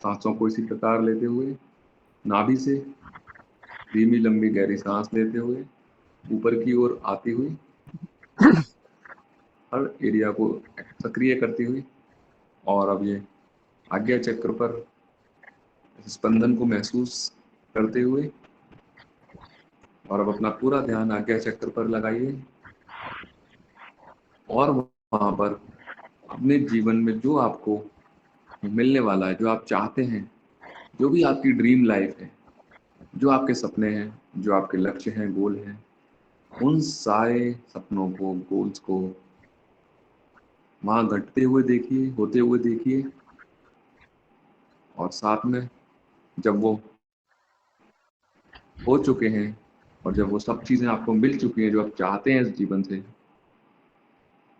सांसों को इसी प्रकार लेते हुए नाभि से धीमी लंबी गहरी सांस लेते हुए ऊपर की ओर आती हुई हर एरिया को सक्रिय करती हुई और अब ये आज्ञा चक्र पर इस स्पंदन को महसूस करते हुए, और अब अपना पूरा ध्यान आज्ञा चक्र पर लगाइए और वहां पर अपने जीवन में जो आपको मिलने वाला है, जो आप चाहते हैं, जो भी आपकी ड्रीम लाइफ है, जो आपके सपने हैं, जो आपके लक्ष्य हैं, गोल हैं, उन सारे सपनों को, गोल्स को वहां घटते हुए देखिए, होते हुए देखिए। और साथ में जब वो हो चुके हैं और जब वो सब चीजें आपको मिल चुकी हैं जो आप चाहते हैं इस जीवन से,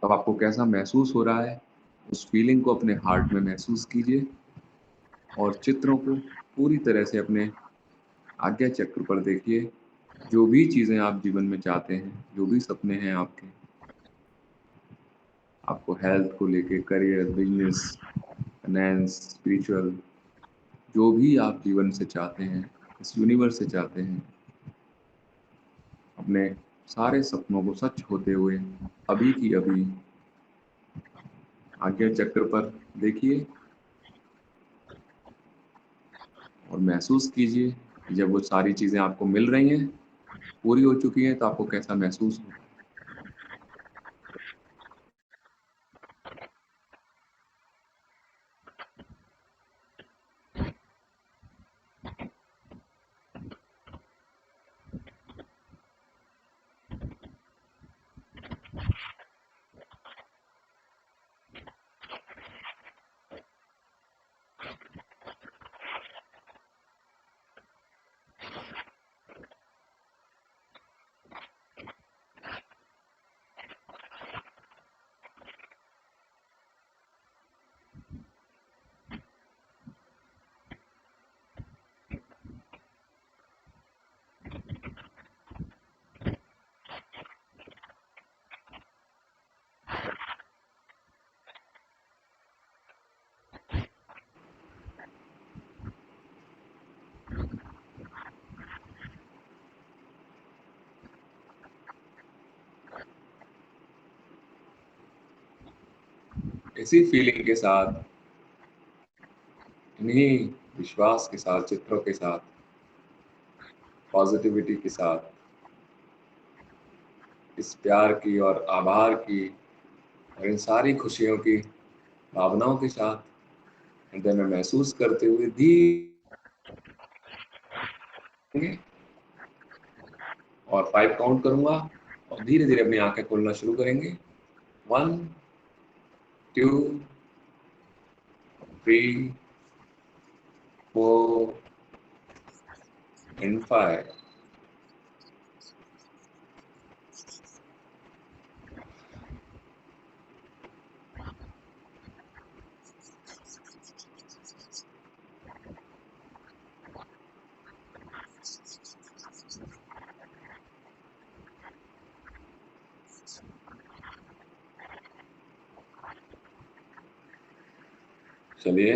तब आपको कैसा महसूस हो रहा है, उस फीलिंग को अपने हार्ट में महसूस कीजिए और चित्रों को पूरी तरह से अपने आज्ञा चक्र पर देखिए। जो भी चीजें आप जीवन में चाहते हैं, जो भी सपने हैं आपके, आपको हेल्थ को लेके, करियर, बिजनेस, फाइनेंस, स्पिरिचुअल, जो भी आप जीवन से चाहते हैं, इस यूनिवर्स से चाहते हैं, अपने सारे सपनों को सच होते हुए अभी की अभी आज्ञा चक्र पर देखिए और महसूस कीजिए कि जब वो सारी चीजें आपको मिल रही हैं, पूरी हो चुकी हैं, तो आपको कैसा महसूस होगा। इसी फीलिंग के साथ, इन्हीं विश्वास के साथ, चित्रों के साथ, पॉजिटिविटी के साथ, इस प्यार की और आभार की और इन सारी खुशियों की भावनाओं के साथ हृदय में महसूस करते हुए धीरे और 5 काउंट करूंगा और धीरे धीरे अपनी आंखें खोलना शुरू करेंगे। 1 2 3 4 and 5। चलिए,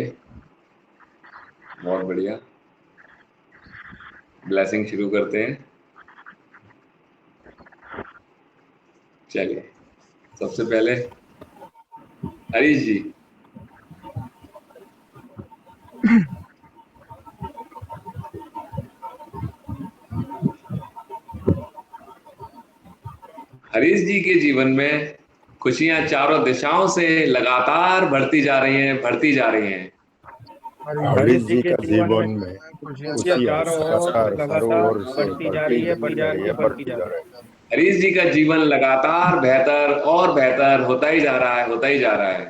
बहुत बढ़िया। ब्लेसिंग शुरू करते हैं। चलिए, सबसे पहले हरीश जी। हरीश जी के जीवन में खुशियां चारों दिशाओं से लगातार बढ़ती जा रही हैं, बढ़ती जा रही हैं। हरीश जी का जीवन में खुशियां चारों ओर लगातार बढ़ती जा रही है, बढ़ती जा रही है। हरीश जी का जीवन लगातार बेहतर और बेहतर होता ही जा रहा है, होता ही जा रहा है।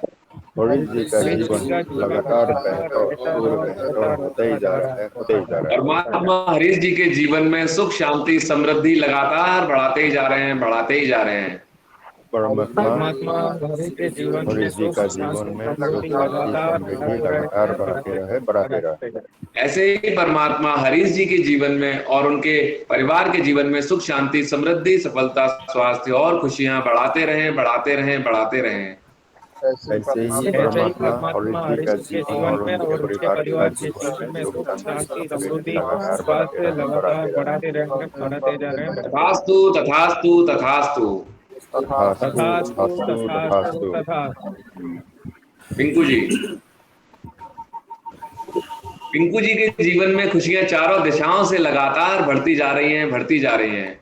हरीश जी का जीवन लगातार बेहतर और बेहतर होता ही जा रहा है, होता ही जा रहा है। परमात्मा हरीश जी के जीवन में सुख, शांति, समृद्धि लगातार बढ़ाते ही जा रहे हैं, बढ़ाते ही जा रहे हैं। परमात्मा हरीश जी का जीवन में सुख, शांति, समृद्धि लगातार बढ़ाते रहे। ऐसे ही परमात्मा हरीश जी के जीवन में और उनके परिवार के जीवन में सुख, शांति, समृद्धि, सफलता, स्वास्थ्य और खुशियां बढ़ाते रहें, बढ़ाते रहें, बढ़ाते रहें। ऐसे ही परमात्मा हरीश जी का जीवन में और उनके परिवार के जीवन में सुख, शांति, समृद्धि, स्वास्थ्य लगातार बढ़ाते रहें, बढ़ाते जा रहे हैं। तथास्तु, तथास्तु, तथास्तु। तथास्तु। पिंकू जी। पिंकू जी के जीवन में खुशियां चारों दिशाओं से लगातार बढ़ती जा रही हैं, बढ़ती जा रही हैं।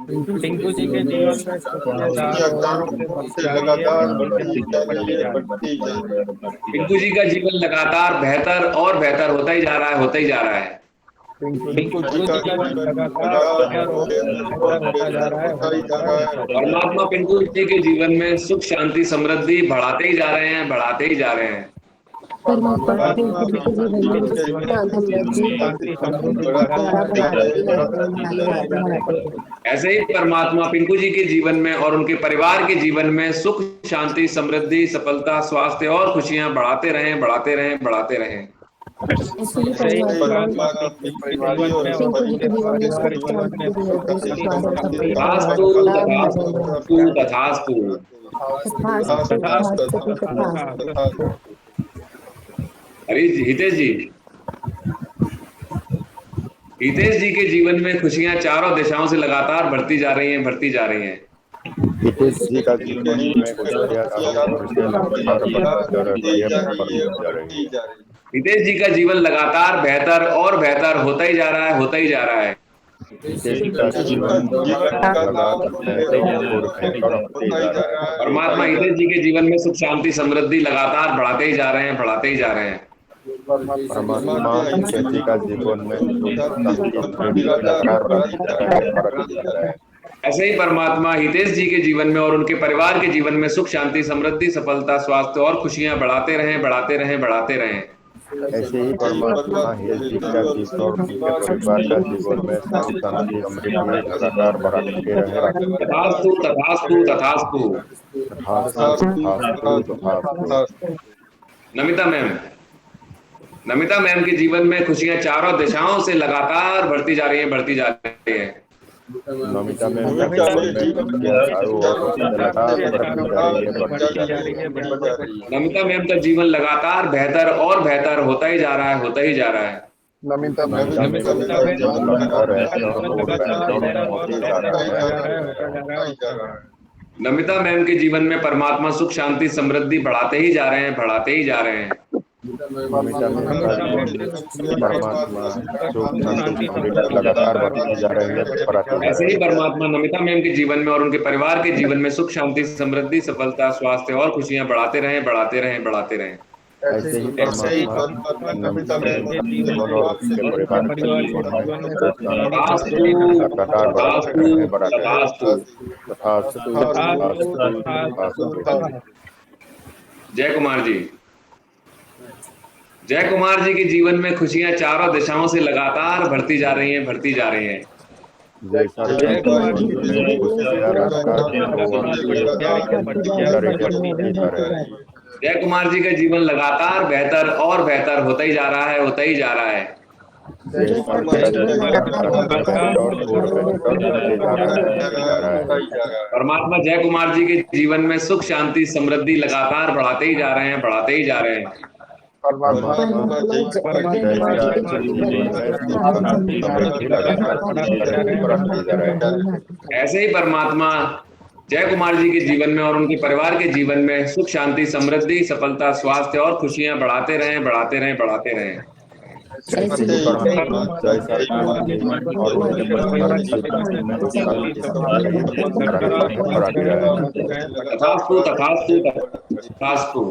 टिंकू जी के जीवन में खुशियां चारों ओर से बढ़ती जा रही है, बढ़ती जा रही है। पिंकू जी का जीवन लगातार बेहतर और बेहतर होता ही जा रहा है, होता ही जा रहा है। टिंकू जी का जीवन लगातार बेहतर और बेहतर होता जा रहा है, होता ही जा रहा है। परमात्मा पिंकू जी के जीवन में सुख शांति समृद्धि बढ़ाते ही जा रहे हैं, बढ़ाते ही जा रहे हैं। परमात्मा पिंकू जी के जीवन में सुख शांति शांति समृद्धि बढ़ाते ऐसे ही परमात्मा पिंकू जी के जीवन में और उनके परिवार के जीवन में सुख शांति समृद्धि सफलता स्वास्थ्य और खुशियां बढ़ाते रहें, बढ़ाते रहें, बढ़ाते रहें। तथास्तु, तथास्तु, तथास्तु। अरे हितेश जी, हितेश जी के जीवन में खुशियां चारों दिशाओं से लगातार बढ़ती जा रही हैं, बढ़ती जा रही हैं। हितेश जी का जीवन में खुशियां हितेश जी का जीवन लगातार बेहतर और बेहतर होता ही जा रहा है, होता ही जा रहा है। परमात्मा हितेश जी के जीवन में सुख शांति समृद्धि लगातार बढ़ाते ही जा रहे हैं, बढ़ाते ही जा रहे हैं। परमात्मा हितेश जी का जीवन में लगातार बढ़ती जा रहा है। ऐसे ही परमात्मा हितेश जी के जीवन में और उनके परिवार के जीवन में सुख शांति समृद्धि सफलता स्वास्थ्य और खुशियां बढ़ाते रहें, बढ़ाते रहें, बढ़ाते रहें। ऐसे ही परमात्मा हितेश जी का जीवन और उनके परिवार का जीवन में सुख शांति समृद्धि लगातार बढ़ाते रहें। तथास्तु, तथास्तु, तथास्तु। नमिता मैम के जीवन में खुशियां चारों दिशाओं से लगातार बढ़ती जा रही हैं, बढ़ती जा रही हैं। नमिता मैम का जीवन में चारों ओर से लगातार बढ़ती जा रही है। नमिता मैम का जीवन लगातार बेहतर और बेहतर होता ही जा रहा है, होता ही जा रहा है। नमिता मैम का जीवन लगातार नमिता मैम के जीवन में परमात्मा सुख शांति समृद्धि बढ़ाते ही जा रहे हैं, बढ़ाते ही जा रहे हैं। नमिता मैम का जीवन परमात्मा सुख शांति समृद्धि लगातार बढ़ती जा रही है। ऐसे ही परमात्मा नमिता मैम के जीवन में और उनके परिवार के जीवन में सुख शांति समृद्धि सफलता स्वास्थ्य और खुशियां बढ़ाते रहें, बढ़ाते रहें, बढ़ाते रहें। ऐसे ही परमात्मा नमिता मैम के जीवन और उनके परिवार के जीवन में लगातार बढ़ते। जय कुमार जी, जय कुमार जी के जीवन में खुशियां चारों दिशाओं से लगातार बढ़ती जा रही हैं, बढ़ती जा रही हैं। जय कुमार जी का जीवन लगातार बेहतर और बेहतर होता ही जा रहा है, होता ही जा रहा है। परमात्मा जय कुमार जी के जीवन में सुख शांति समृद्धि लगातार बढ़ाते ही जा रहे हैं, बढ़ाते ही जा रहे हैं। ऐसे ही परमात्मा जय कुमार जी के जीवन में और उनके परिवार के जीवन में सुख शांति समृद्धि सफलता स्वास्थ्य और खुशियां बढ़ाते रहें, बढ़ाते रहें, बढ़ाते रहें। तथास्तु, तथास्तु, तथास्तु।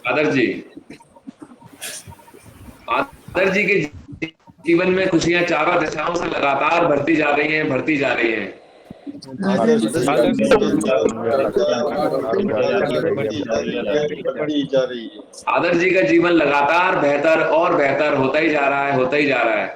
आदर्श जी के जीवन में खुशियां चारों दिशाओं से लगातार बढ़ती जा रही हैं, बढ़ती जा रही हैं। आदर्श जी का जीवन लगातार बेहतर और बेहतर होता ही जा रहा है, होता ही जा रहा है।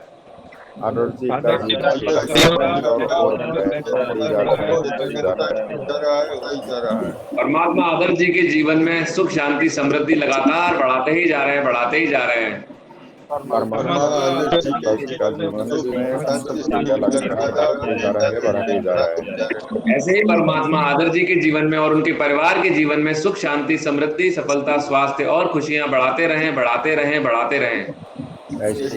परमात्मा आदर्श जी के जीवन में सुख शांति समृद्धि लगातार बढ़ाते ही जा रहे हैं, बढ़ाते ही जा रहे हैं। ऐसे ही परमात्मा आदर्श जी के जीवन में और उनके परिवार के जीवन में सुख शांति समृद्धि सफलता स्वास्थ्य और खुशियां बढ़ाते रहें, बढ़ाते रहें, बढ़ाते रहें। आदर्श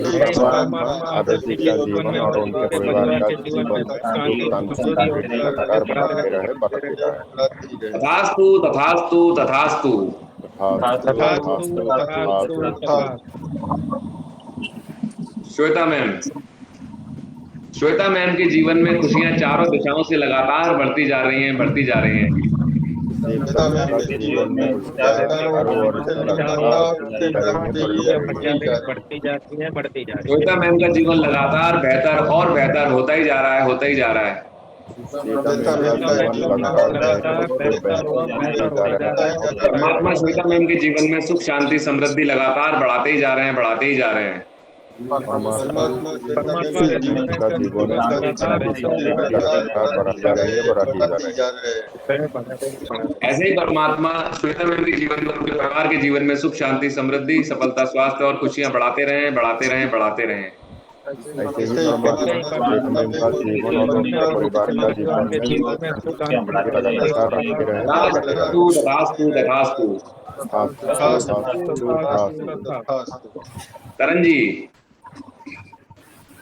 जी का जीवन और उनके परिवार का जीवन तथास्तु, तथास्तु, तथास्तु। तथास्तु तथास्तु तथास्तु। श्वेता मैम के जीवन में खुशियां चारों दिशाओं से लगातार बढ़ती जा रही हैं, बढ़ती जा रही हैं। श्वेता मैम के जीवन में खुशियां चारों ओर से लगातार बढ़ती जाती है, बढ़ती जा रही है। श्वेता मैम का जीवन लगातार बेहतर और बेहतर होता ही जा रहा है, होता ही जा रहा है। परमात्मा श्वेता मैम के जीवन में सुख शांति समृद्धि लगातार बढ़ाते ही जा रहे हैं, बढ़ाते ही जा रहे हैं। ऐसे ही परमात्मा श्वेता मैम के जीवन में, उनके परिवार के जीवन में सुख शांति समृद्धि सफलता स्वास्थ्य और खुशियां बढ़ाते रहें, बढ़ाते रहें, बढ़ाते रहें।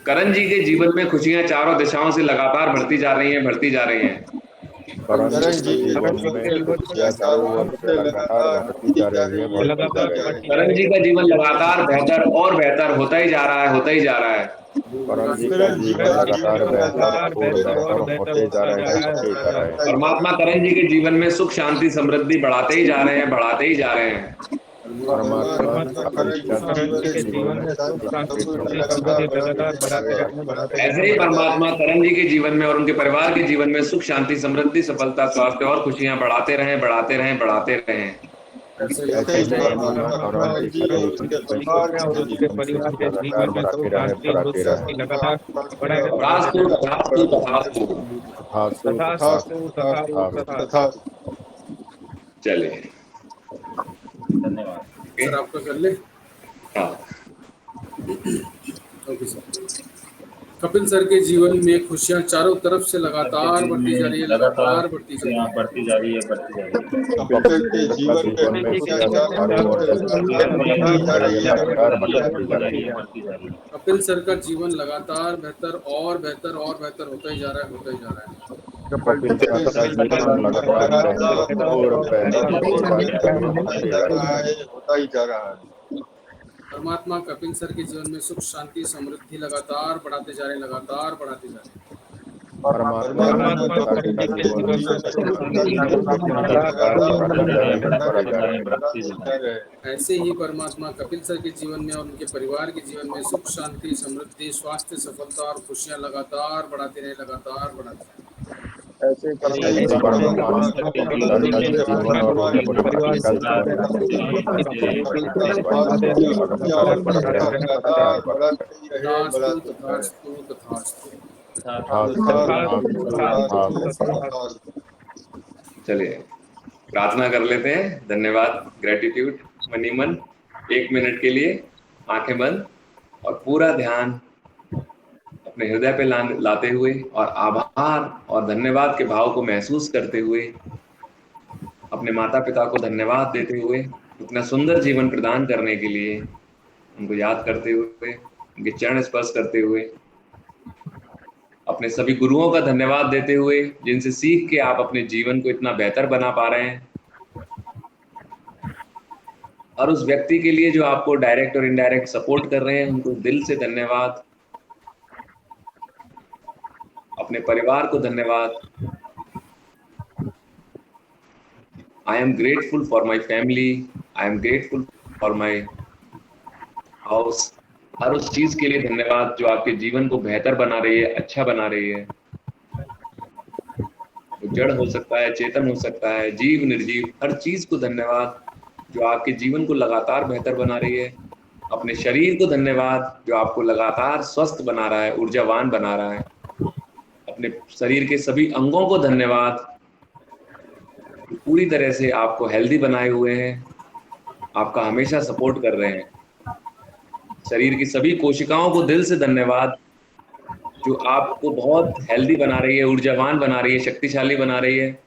करण जी के जीवन में खुशियां चारों दिशाओं से लगातार बढ़ती जा रही हैं, बढ़ती जा रही हैं। करण जी का जीवन लगातार बेहतर और बेहतर होता ही जा रहा है, होता ही जा रहा है। परमात्मा करण जी के जीवन में सुख शांति समृद्धि बढ़ाते ही जा रहे हैं, बढ़ाते ही जा रहे हैं। ऐसे ही परमात्मा करण जी के जीवन में और उनके परिवार के जीवन में सुख शांति समृद्धि सफलता स्वास्थ्य और खुशियां बढ़ाते रहें, बढ़ाते रहें, बढ़ाते रहें। चलिए धन्यवाद सर, आपका कर ले। हाँ। Okay sir. कपिल सर के जीवन में खुशियां चारों तरफ से लगातार बढ़ती जा रही है, लगातार बढ़ती जा रही है, बढ़ती जा रही है, बढ़ती जा रही है। कपिल के जीवन में कपिल सर का जीवन लगातार बेहतर और बेहतर और बेहतर होता ही जा रहा है, होता ही जा रहा है। होता ही जा रहा है। परमात्मा कपिल सर के जीवन में सुख शांति समृद्धि लगातार बढ़ाते जा रहे हैं, लगातार बढ़ाते जा रहे हैं। ऐसे ही परमात्मा कपिल सर के जीवन में और उनके परिवार के जीवन में सुख शांति समृद्धि स्वास्थ्य सफलता और खुशियां लगातार बढ़ाते रहे, लगातार बढ़ाते रहे। चलिए प्रार्थना कर लेते हैं। धन्यवाद, ग्रेटिट्यूड। मनीमन 1 मिनट के लिए आंखें बंद और पूरा ध्यान अपने हृदय पे लाते हुए और आभार और धन्यवाद के भाव को महसूस करते हुए, अपने माता पिता को धन्यवाद देते हुए, इतना सुंदर जीवन प्रदान करने के लिए उनको याद करते हुए, उनके चरण स्पर्श करते हुए, अपने सभी गुरुओं का धन्यवाद देते हुए जिनसे सीख के आप अपने जीवन को इतना बेहतर बना पा रहे हैं, और उस व्यक्ति के लिए जो आपको डायरेक्ट और इनडायरेक्ट सपोर्ट कर रहे हैं, उनको दिल से धन्यवाद। अपने परिवार को धन्यवाद। I am grateful for my family, I am grateful for my house. हर उस चीज के लिए धन्यवाद जो आपके जीवन को बेहतर बना रही है, अच्छा बना रही है। वो जड़ हो सकता है, चेतन हो सकता है, जीव निर्जीव, हर चीज को धन्यवाद जो आपके जीवन को लगातार बेहतर बना रही है। अपने शरीर को धन्यवाद जो आपको लगातार स्वस्थ बना रहा है, ऊर्जावान बना रहा है। अपने शरीर के सभी अंगों को धन्यवाद, पूरी तरह से आपको हेल्दी बनाए हुए हैं, आपका हमेशा सपोर्ट कर रहे हैं। शरीर की सभी कोशिकाओं को दिल से धन्यवाद जो आपको बहुत हेल्दी बना रही है, ऊर्जावान बना रही है, शक्तिशाली बना रही है।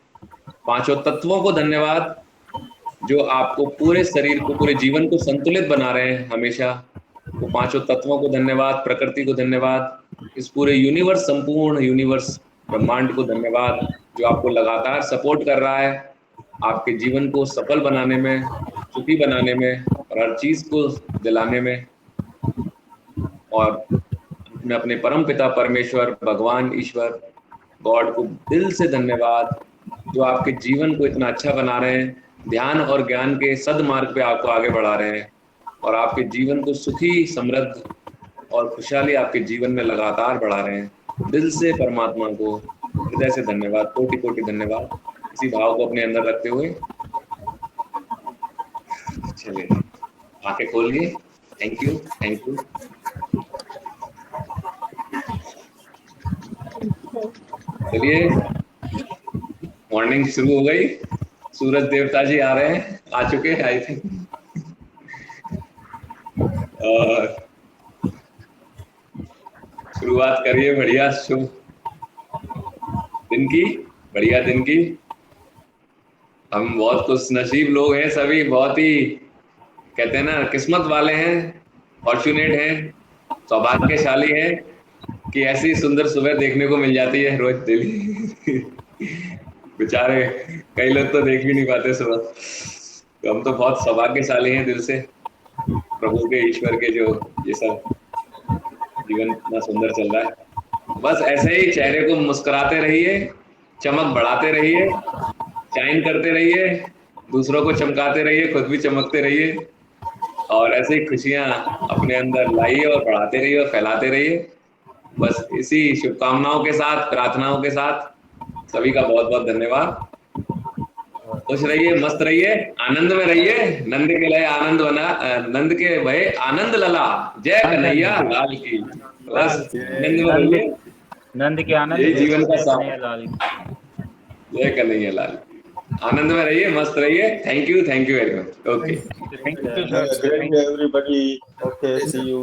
5 तत्वों को धन्यवाद जो आपको पूरे शरीर को, पूरे जीवन को संतुलित बना रहे हैं हमेशा। वो 5 तत्वों को धन्यवाद, प्रकृति को धन्यवाद, इस पूरे यूनिवर्स, संपूर्ण यूनिवर्स ब्रह्मांड को धन्यवाद जो आपको लगातार सपोर्ट कर रहा है, आपके जीवन को सफल बनाने में, सुखी बनाने में और हर चीज को दिलाने में, और मैं अपने परम पिता परमेश्वर भगवान ईश्वर गॉड को दिल से धन्यवाद, जो आपके जीवन को इतना अच्छा बना रहे हैं, ध्यान और ज्ञान के सदमार्ग पे आपको आगे बढ़ा रहे हैं, और आपके जीवन को सुखी समृद्ध और खुशहाली आपके जीवन में लगातार बढ़ा रहे हैं। दिल से परमात्मा को हृदय से धन्यवाद, कोटि कोटि धन्यवाद। इसी भाव को अपने अंदर रखते हुए चलिए आंखें खोलिए। Thank you, thank you. चलिए मॉर्निंग शुरू हो गई। सूरज देवता जी आ रहे हैं, आ चुके हैं आई थिंक। और शुरुआत करिए बढ़िया शुभ दिन की, बढ़िया दिन की। हम बहुत खुश नसीब लोग हैं सभी, बहुत ही कहते हैं ना किस्मत वाले हैं, फॉर्चुनेट हैं, सौभाग्यशाली हैं कि ऐसी सुंदर सुबह देखने को मिल जाती है रोज डेली। बेचारे कई लोग तो देख भी नहीं पाते सुबह, तो हम तो बहुत सौभाग्यशाली हैं दिल से, प्रभु के ईश्वर के जो ये सब जीवन इतना सुंदर चल रहा है। बस ऐसे ही चेहरे को मुस्कुराते रहिए, चमक बढ़ाते रहिए, शाइन करते रहिए, दूसरों को चमकाते रहिए, खुद भी चमकते रहिए, और ऐसे ही खुशियां अपने अंदर लाइए और बढ़ाते रहिए और फैलाते रहिए। बस इसी शुभकामनाओं के साथ, प्रार्थनाओं के साथ सभी का बहुत बहुत धन्यवाद। खुश रहिए, मस्त रहिए, आनंद में रहिए। नंद के लय आनंद बना, नंद के भय आनंद लला, जय कन्हैया लाल की। बस आनंद में रहिए, नंद के आनंद, यही जीवन का सार। लाल, जय कन्हैया लाल, आनंद में रहिए, मस्त रहिए। Thank you very much. Okay, thank you Have a great day, everybody. Okay, see you.